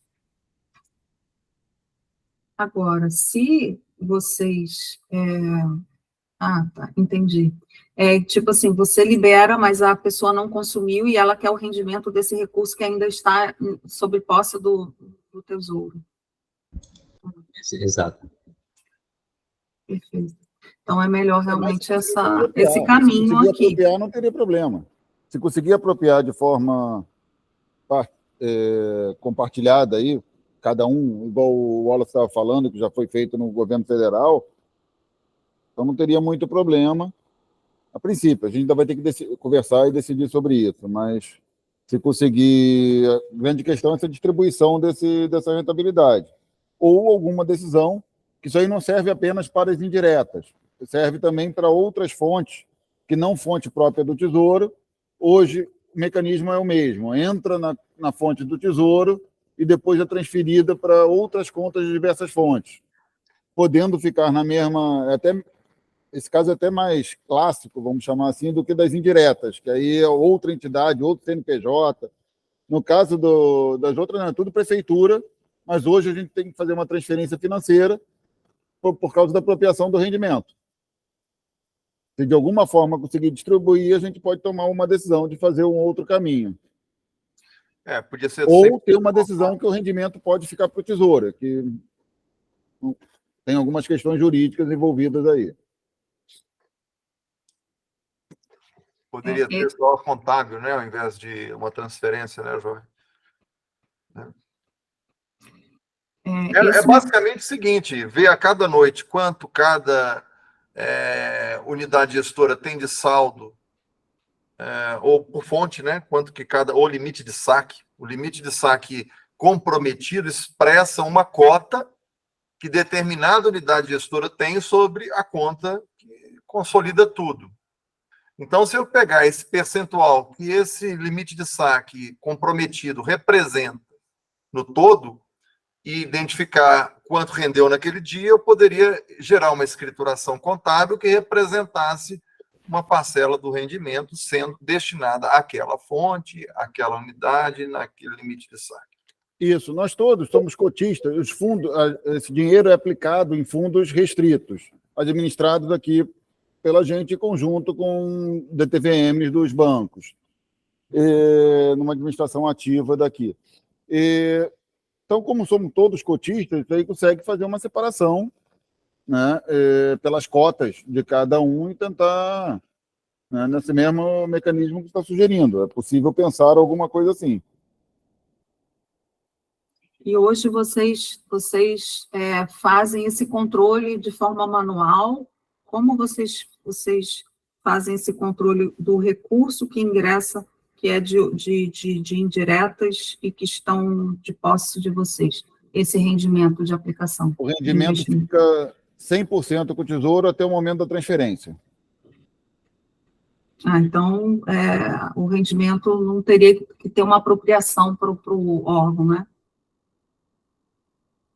Agora, se vocês... tá, entendi. Tipo assim, você libera, mas a pessoa não consumiu e ela quer o rendimento desse recurso que ainda está sob posse do Tesouro. Exato. Perfeito. Então, é melhor realmente esse caminho aqui. Se conseguir aqui. apropriar, não teria problema. Se conseguir apropriar de forma compartilhada aí, cada um, igual o Wallace estava falando, que já foi feito no governo federal, então não teria muito problema. A princípio, a gente ainda vai ter que conversar e decidir sobre isso, mas se conseguir, a grande questão é essa distribuição dessa rentabilidade. Ou alguma decisão, que isso aí não serve apenas para as indiretas, serve também para outras fontes, que não fonte própria do Tesouro. Hoje, o mecanismo é o mesmo, entra na fonte do Tesouro e depois é transferida para outras contas de diversas fontes, podendo ficar na mesma... Esse caso é até mais clássico, vamos chamar assim, do que das indiretas, que aí é outra entidade, outro CNPJ. No caso das outras, não é tudo prefeitura, mas hoje a gente tem que fazer uma transferência financeira por causa da apropriação do rendimento. Se de alguma forma conseguir distribuir, a gente pode tomar uma decisão de fazer um outro caminho. Podia ser ou ter uma decisão que o rendimento pode ficar para o Tesouro, que tem algumas questões jurídicas envolvidas aí. Poderia ter só contábil, né, ao invés de uma transferência, né, Jorge? É basicamente o seguinte: ver a cada noite quanto cada unidade gestora tem de saldo, ou por fonte, né, quanto que ou limite de saque. O limite de saque comprometido expressa uma cota que determinada unidade gestora tem sobre a conta que consolida tudo. Então, se eu pegar esse percentual que esse limite de saque comprometido representa no todo e identificar quanto rendeu naquele dia, eu poderia gerar uma escrituração contábil que representasse uma parcela do rendimento sendo destinada àquela fonte, àquela unidade, naquele limite de saque. Isso, nós todos somos cotistas, os fundos, esse dinheiro é aplicado em fundos restritos, administrados aqui pela gente em conjunto com DTVMs dos bancos, numa administração ativa daqui. Então, como somos todos cotistas, aí consegue fazer uma separação, né, pelas cotas de cada um e tentar, né, nesse mesmo mecanismo que está sugerindo. É possível pensar alguma coisa assim. E hoje vocês fazem esse controle de forma manual? Como vocês fazem esse controle do recurso que ingressa, que é de indiretas e que estão de posse de vocês? esse rendimento de aplicação? O rendimento fica 100% com o Tesouro até o momento da transferência. Então, o rendimento não teria que ter uma apropriação para o órgão, né?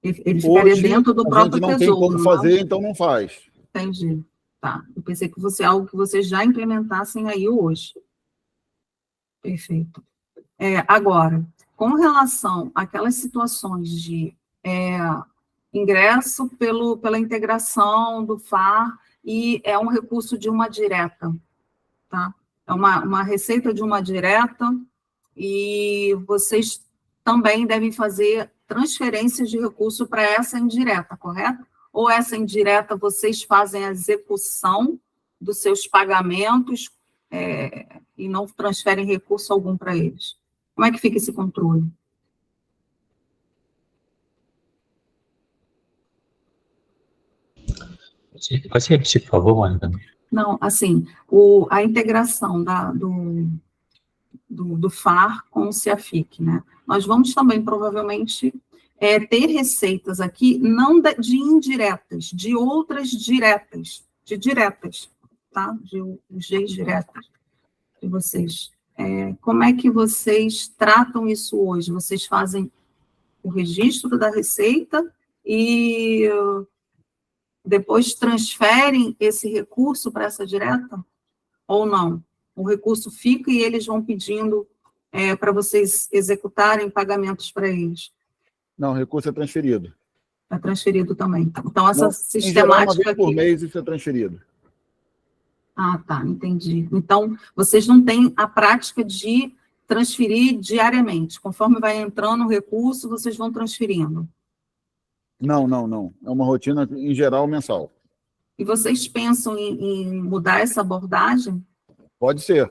Ele ficaria Hoje, dentro do próprio a gente não Tesouro. tem como fazer, então não faz. Entendi. Tá. Eu pensei que fosse algo que vocês já implementassem aí hoje. Perfeito. Agora, com relação àquelas situações de ingresso pela integração do FAR e é um recurso de uma direta, tá? É uma receita de uma direta e vocês também devem fazer transferências de recurso para essa indireta, correto? Ou essa indireta vocês fazem a execução dos seus pagamentos e não transferem recurso algum para eles? Como é que fica esse controle? Pode repetir, por favor, Mônica? Não, assim, a integração do FAR com o CEAFIC, né? Nós vamos também, provavelmente, ter receitas aqui, não de indiretas, de outras diretas, de diretas, tá? De Gs diretas de vocês. Como é que vocês tratam isso hoje? Vocês fazem o registro da receita e depois transferem esse recurso para essa direta? Ou não? O recurso fica e eles vão pedindo para vocês executarem pagamentos para eles? Não, o recurso é transferido. É transferido também. Então, essa Não, sistemática... Em geral, uma vez por aqui... mês isso é transferido. Ah, tá, entendi. Então, vocês não têm a prática de transferir diariamente. Conforme vai entrando o recurso, vocês vão transferindo. Não. É uma rotina, em geral, mensal. E vocês pensam em mudar essa abordagem? Pode ser.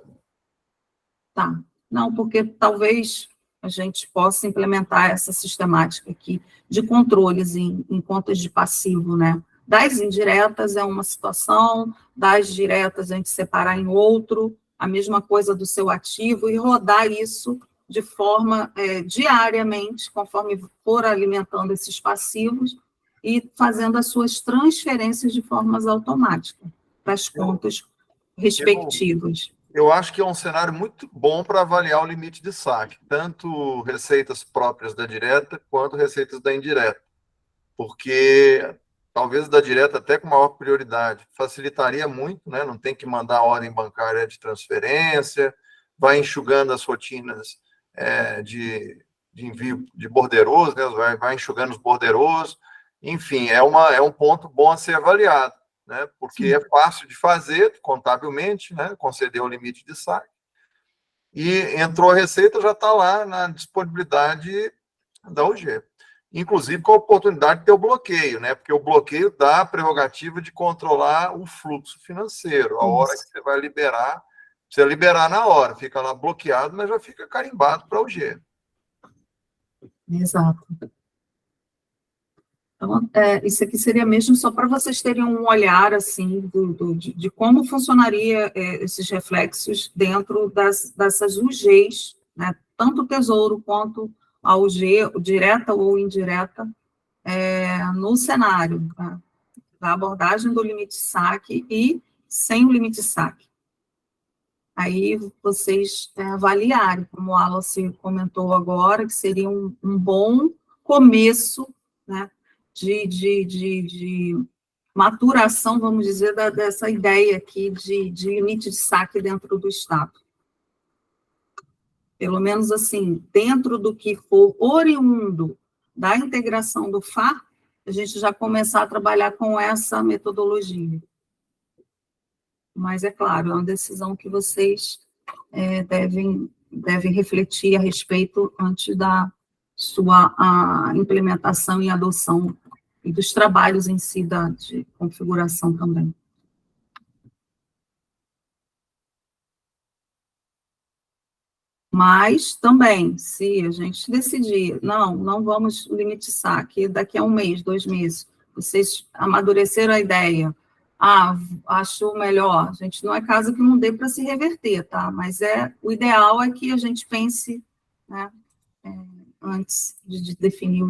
Tá. Não, porque talvez a gente possa implementar essa sistemática aqui de controles em contas de passivo, né? Das indiretas é uma situação, das diretas a gente separar em outro, a mesma coisa do seu ativo, e rodar isso de forma diariamente, conforme for alimentando esses passivos, e fazendo as suas transferências de formas automáticas para as contas respectivas. Eu acho que é um cenário muito bom para avaliar o limite de saque, tanto receitas próprias da direta quanto receitas da indireta, porque talvez da direta até com maior prioridade, facilitaria muito, né? Não tem que mandar a ordem bancária de transferência, vai enxugando as rotinas de envio de borderosos, né? vai enxugando os borderosos, enfim, é um ponto bom a ser avaliado, né? Porque é fácil de fazer contabilmente, né? Conceder o limite de saque, e entrou a receita, já está lá na disponibilidade da UG. Inclusive com a oportunidade de ter o bloqueio, né? Porque o bloqueio dá a prerrogativa de controlar o fluxo financeiro. A hora que você vai liberar, você liberar na hora, fica lá bloqueado, mas já fica carimbado para o UG. Exato. Então, isso aqui seria mesmo só para vocês terem um olhar, assim, de como funcionaria esses reflexos dentro dessas UGs, né? Tanto o Tesouro quanto a UG, direta ou indireta, no cenário, tá? Da abordagem do limite de saque e sem o limite de saque. Aí vocês avaliarem, como o Wallace comentou agora, que seria um bom começo, né, de maturação, vamos dizer, dessa ideia aqui de limite de saque dentro do Estado. Pelo menos assim, dentro do que for oriundo da integração do FAR, a gente já começar a trabalhar com essa metodologia. Mas, é claro, é uma decisão que vocês devem refletir a respeito antes da sua implementação e adoção e dos trabalhos em si de configuração também. Mas, também, se a gente decidir, não vamos limite saque, daqui a 1 mês, 2 meses, vocês amadureceram a ideia, acho melhor, gente, não é caso que não dê para se reverter, tá? Mas o ideal é que a gente pense, né, antes de definir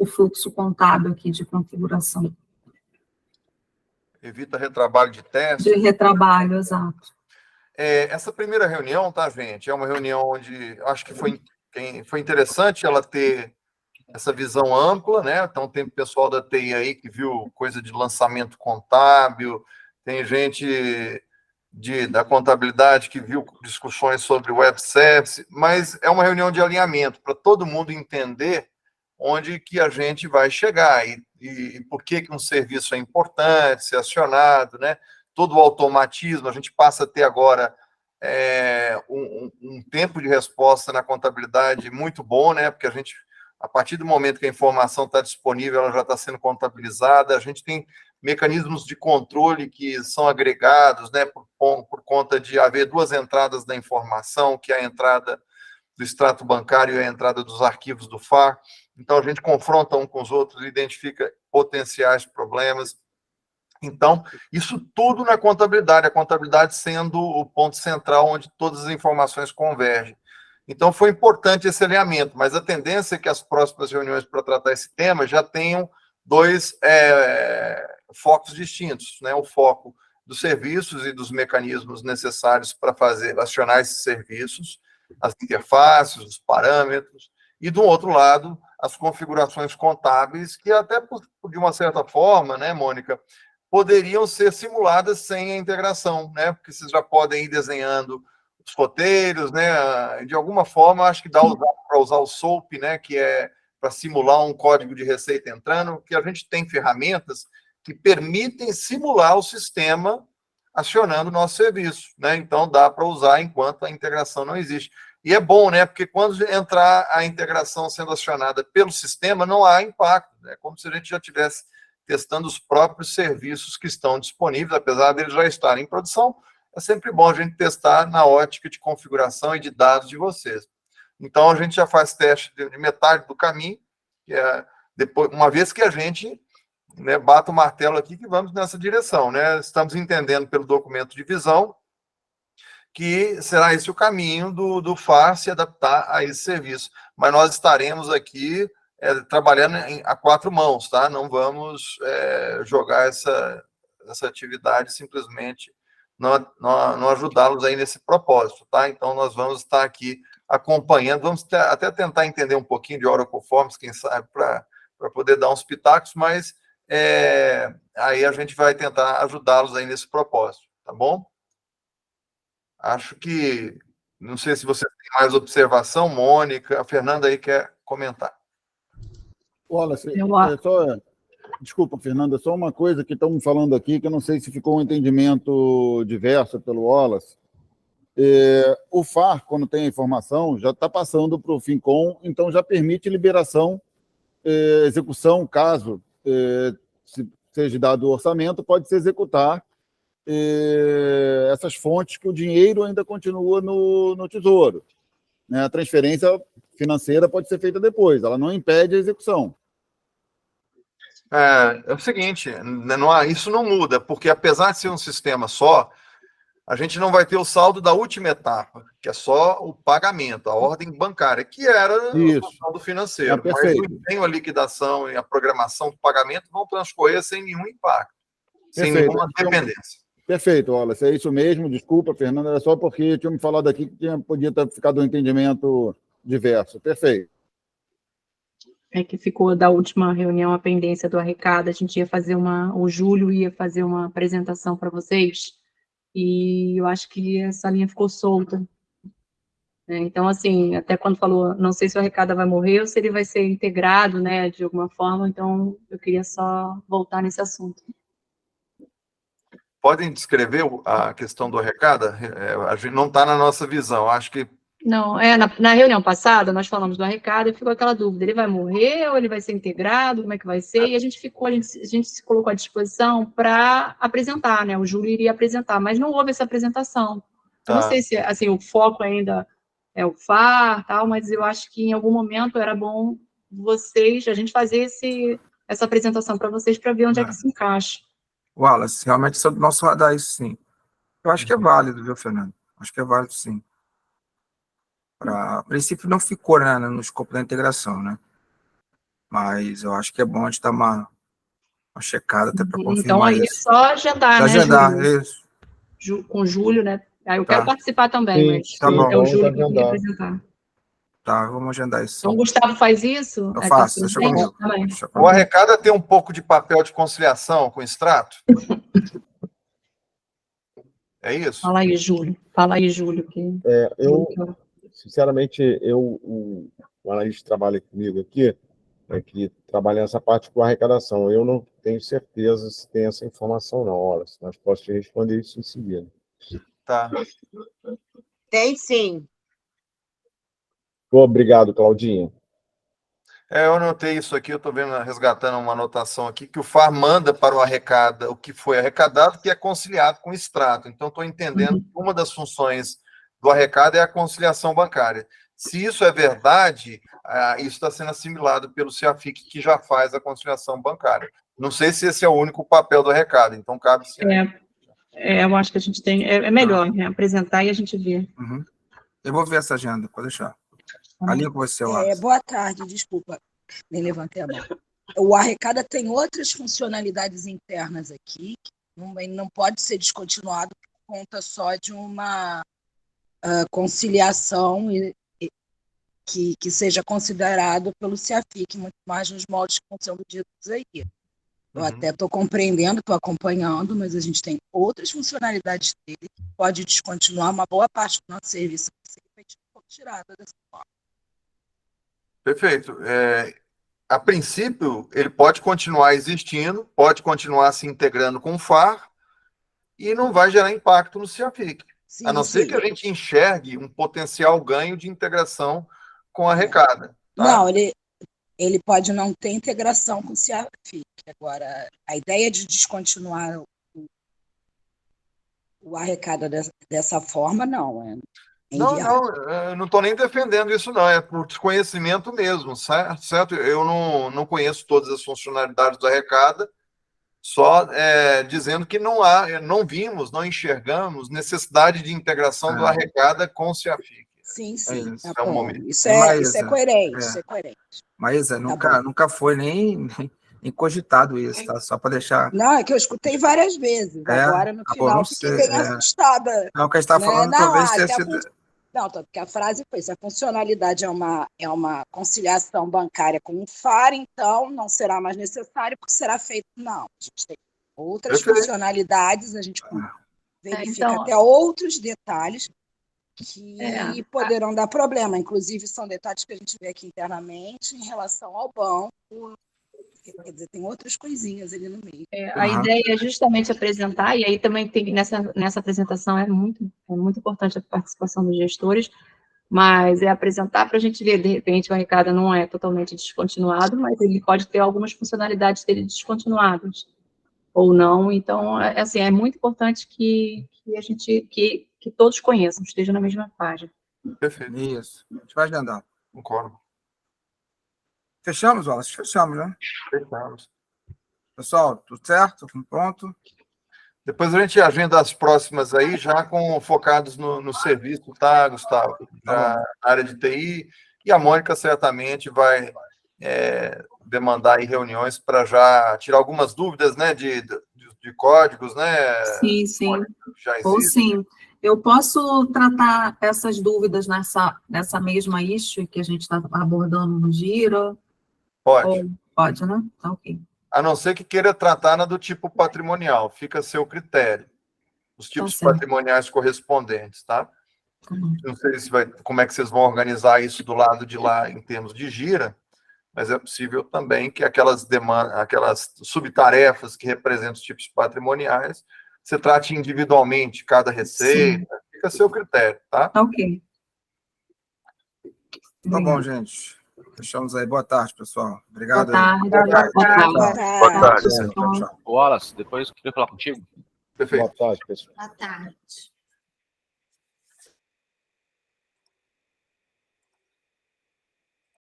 o fluxo contábil aqui de configuração. Evita retrabalho de teste. De retrabalho, exato. Essa primeira reunião, tá, gente? É uma reunião onde acho que foi interessante ela ter essa visão ampla, né? Então, tem pessoal da TI aí que viu coisa de lançamento contábil, tem gente da contabilidade que viu discussões sobre web service, mas é uma reunião de alinhamento para todo mundo entender onde que a gente vai chegar e por que um serviço é importante ser acionado, né? Todo o automatismo, a gente passa a ter agora um tempo de resposta na contabilidade muito bom, né? Porque a gente, a partir do momento que a informação está disponível, ela já está sendo contabilizada, a gente tem mecanismos de controle que são agregados, né? Por conta de haver duas entradas da informação, que é a entrada do extrato bancário e a entrada dos arquivos do FAR. Então, a gente confronta um com os outros, identifica potenciais problemas. Então, isso tudo na contabilidade, a contabilidade sendo o ponto central onde todas as informações convergem. Então, foi importante esse alinhamento, mas a tendência é que as próximas reuniões para tratar esse tema já tenham dois focos distintos, né? O foco dos serviços e dos mecanismos necessários para acionar esses serviços, as interfaces, os parâmetros, e, do outro lado, as configurações contábeis, que até, de uma certa forma, né, Mônica, poderiam ser simuladas sem a integração, né? Porque vocês já podem ir desenhando os roteiros, né? De alguma forma, acho que dá para usar o SOAP, né? Que é para simular um código de receita entrando, que a gente tem ferramentas que permitem simular o sistema acionando o nosso serviço, né? Então, dá para usar enquanto a integração não existe. E é bom, né? Porque quando entrar a integração sendo acionada pelo sistema, não há impacto, né? Como se a gente já tivesse testando os próprios serviços que estão disponíveis, apesar deles já estarem em produção. É sempre bom a gente testar na ótica de configuração e de dados de vocês. Então, a gente já faz teste de metade do caminho, que é depois, uma vez que a gente, né, bata o martelo aqui, que vamos nessa direção, né? Estamos entendendo pelo documento de visão que será esse o caminho do FAR se adaptar a esse serviço. Mas nós estaremos aqui trabalhando a quatro mãos, tá? Não vamos jogar essa atividade simplesmente não ajudá-los aí nesse propósito, tá? Então, nós vamos estar aqui acompanhando, vamos até tentar entender um pouquinho de Oracle Forms, quem sabe, para poder dar uns pitacos, mas aí a gente vai tentar ajudá-los aí nesse propósito, tá bom? Acho que, não sei se você tem mais observação, Mônica, a Fernanda aí quer comentar. Wallace, desculpa, Fernanda, só uma coisa que estamos falando aqui, que eu não sei se ficou um entendimento diverso pelo Wallace. O FAR, quando tem a informação, já está passando para o FINCOM, então já permite liberação, execução, caso seja dado o orçamento, pode-se executar essas fontes que o dinheiro ainda continua no Tesouro. A transferência financeira pode ser feita depois, ela não impede a execução. É o seguinte, isso não muda, porque apesar de ser um sistema só, a gente não vai ter o saldo da última etapa, que é só o pagamento, a ordem bancária, que era o saldo financeiro. Mas o empenho, a liquidação e a programação do pagamento vão transcorrer sem nenhum impacto, sem nenhuma dependência. Perfeito, Wallace, é isso mesmo. Desculpa, Fernanda, era só porque tinha me falado aqui que podia ter ficado um entendimento diverso. Perfeito. É que ficou da última reunião a pendência do arrecado, a gente ia fazer o Júlio ia fazer uma apresentação para vocês, e eu acho que essa linha ficou solta. Então, assim, até quando falou, não sei se o arrecado vai morrer ou se ele vai ser integrado, né, de alguma forma, então eu queria só voltar nesse assunto. Podem descrever a questão do arrecado? A gente não está na nossa visão, acho que... Não, na reunião passada, nós falamos do arrecado e ficou aquela dúvida, ele vai morrer ou ele vai ser integrado, como é que vai ser? E a gente se colocou à disposição para apresentar, né? O Júlio iria apresentar, mas não houve essa apresentação. Tá. Não sei se, assim, o foco ainda é o FAR, tal, mas eu acho que em algum momento era bom a gente fazer essa apresentação para vocês, para ver onde é que se encaixa. Wallace, realmente isso é do nosso radar, isso sim. Eu acho que é válido, viu, Fernando? Acho que é válido, sim. A princípio não ficou, né, no escopo da integração, né? mas eu acho que é bom a gente dar uma checada até para confirmar Então, aí é isso. só agendar, né, Agendar, Júlio? isso. Com o Júlio, né? Aí eu quero Tá. participar também, Sim, mas tá bom. é o Vamos Júlio que tem que agendar. apresentar. Tá, vamos agendar isso. Então, o Gustavo faz isso? Eu Aí faço, tá deixa presente comigo. também. Deixa O comigo. Arrecada tem um pouco de papel de conciliação com o extrato? É isso? Fala aí, Júlio. Fala aí, Júlio. Que... Eu, sinceramente, o analista que trabalha comigo aqui, que trabalha nessa parte com arrecadação, eu não tenho certeza se tem essa informação, não. Olha, mas posso te responder isso em seguida. Tá. Tem sim. Obrigado, Claudinha. Eu anotei isso aqui, eu estou vendo, resgatando uma anotação aqui, que o FAR manda para o arrecada o que foi arrecadado, que é conciliado com o extrato. Então, estou entendendo que uma das funções do arrecada é a conciliação bancária. Se isso é verdade, isso está sendo assimilado pelo CEAFIC, que já faz a conciliação bancária. Não sei se esse é o único papel do arrecada, então cabe sim. Eu acho que a gente tem... É melhor, né? Apresentar e a gente ver. Uhum. Eu vou ver essa agenda, pode deixar. Alinho com você, Wallace. Boa tarde, desculpa, nem levantei a mão. O Arrecada tem outras funcionalidades internas aqui, que não pode ser descontinuado por conta só de uma conciliação que seja considerado pelo CEAFIC, muito mais nos moldes que estão sendo ditos aí. Eu até estou compreendendo, estou acompanhando, mas a gente tem outras funcionalidades dele que pode descontinuar uma boa parte do nosso serviço que seria tirada dessa forma. Perfeito. A princípio, ele pode continuar existindo, pode continuar se integrando com o FAR e não vai gerar impacto no CEAFIC. Sim, A não ser que a gente enxergue um potencial ganho de integração com a arrecada. Tá? Não, ele pode não ter integração com o CEAFIC. Agora, a ideia de descontinuar o arrecada dessa forma, não. Não, eu não estou nem defendendo isso, não. É por desconhecimento mesmo, certo? Eu não conheço todas as funcionalidades do arrecada, só dizendo que não vimos, não enxergamos necessidade de integração do arrecada com o CEAFIC. Sim. É um momento. Isso é coerente, isso é coerente. Maísa, nunca foi nem cogitado isso, tá? Só para deixar... Não, é que eu escutei várias vezes. Agora, no final, fiquei bem assustada. Não, o que a gente está falando talvez tenha sido... Não, porque a frase foi: se a funcionalidade é uma conciliação bancária com o FAR, então não será mais necessário, porque será feito. Não, a gente tem outras funcionalidades, a gente verifica até outros detalhes que poderão dar problema. Inclusive, são detalhes que a gente vê aqui internamente em relação ao banco. Quer dizer, tem outras coisinhas ali no meio. A ideia é justamente apresentar, e aí também tem nessa apresentação é muito importante a participação dos gestores, mas é apresentar para a gente ver, de repente, o arrecada não é totalmente descontinuado, mas ele pode ter algumas funcionalidades dele descontinuadas, ou não. Então, assim, é muito importante que todos conheçam, estejam na mesma página. Perfeito. Isso. A gente vai agendar. Concordo. Fechamos, Wallace? Fechamos, né? Fechamos. Pessoal, tudo certo? Pronto? Depois a gente agenda as próximas aí, já focados no serviço, tá, Gustavo? Na área de TI. E a Mônica certamente vai demandar aí reuniões para já tirar algumas dúvidas, né, de códigos, né? Sim. Mônica, já Ou existe. sim. Eu posso tratar essas dúvidas nessa mesma issue que a gente está abordando no Gira? Pode. Pode, né? Tá ok. A não ser que queira tratar na do tipo patrimonial, fica a seu critério. Os tipos patrimoniais correspondentes, tá? Não sei como é que vocês vão organizar isso do lado de lá em termos de Gira, mas é possível também que aquelas subtarefas que representam os tipos patrimoniais, você trate individualmente cada receita, fica a seu critério, tá? Ok. Tá bom, gente. Fechamos aí. Boa tarde, pessoal. Obrigado. Boa tarde. Tchau. Wallace, depois eu queria falar contigo. Perfeito. Boa tarde, pessoal. Boa tarde.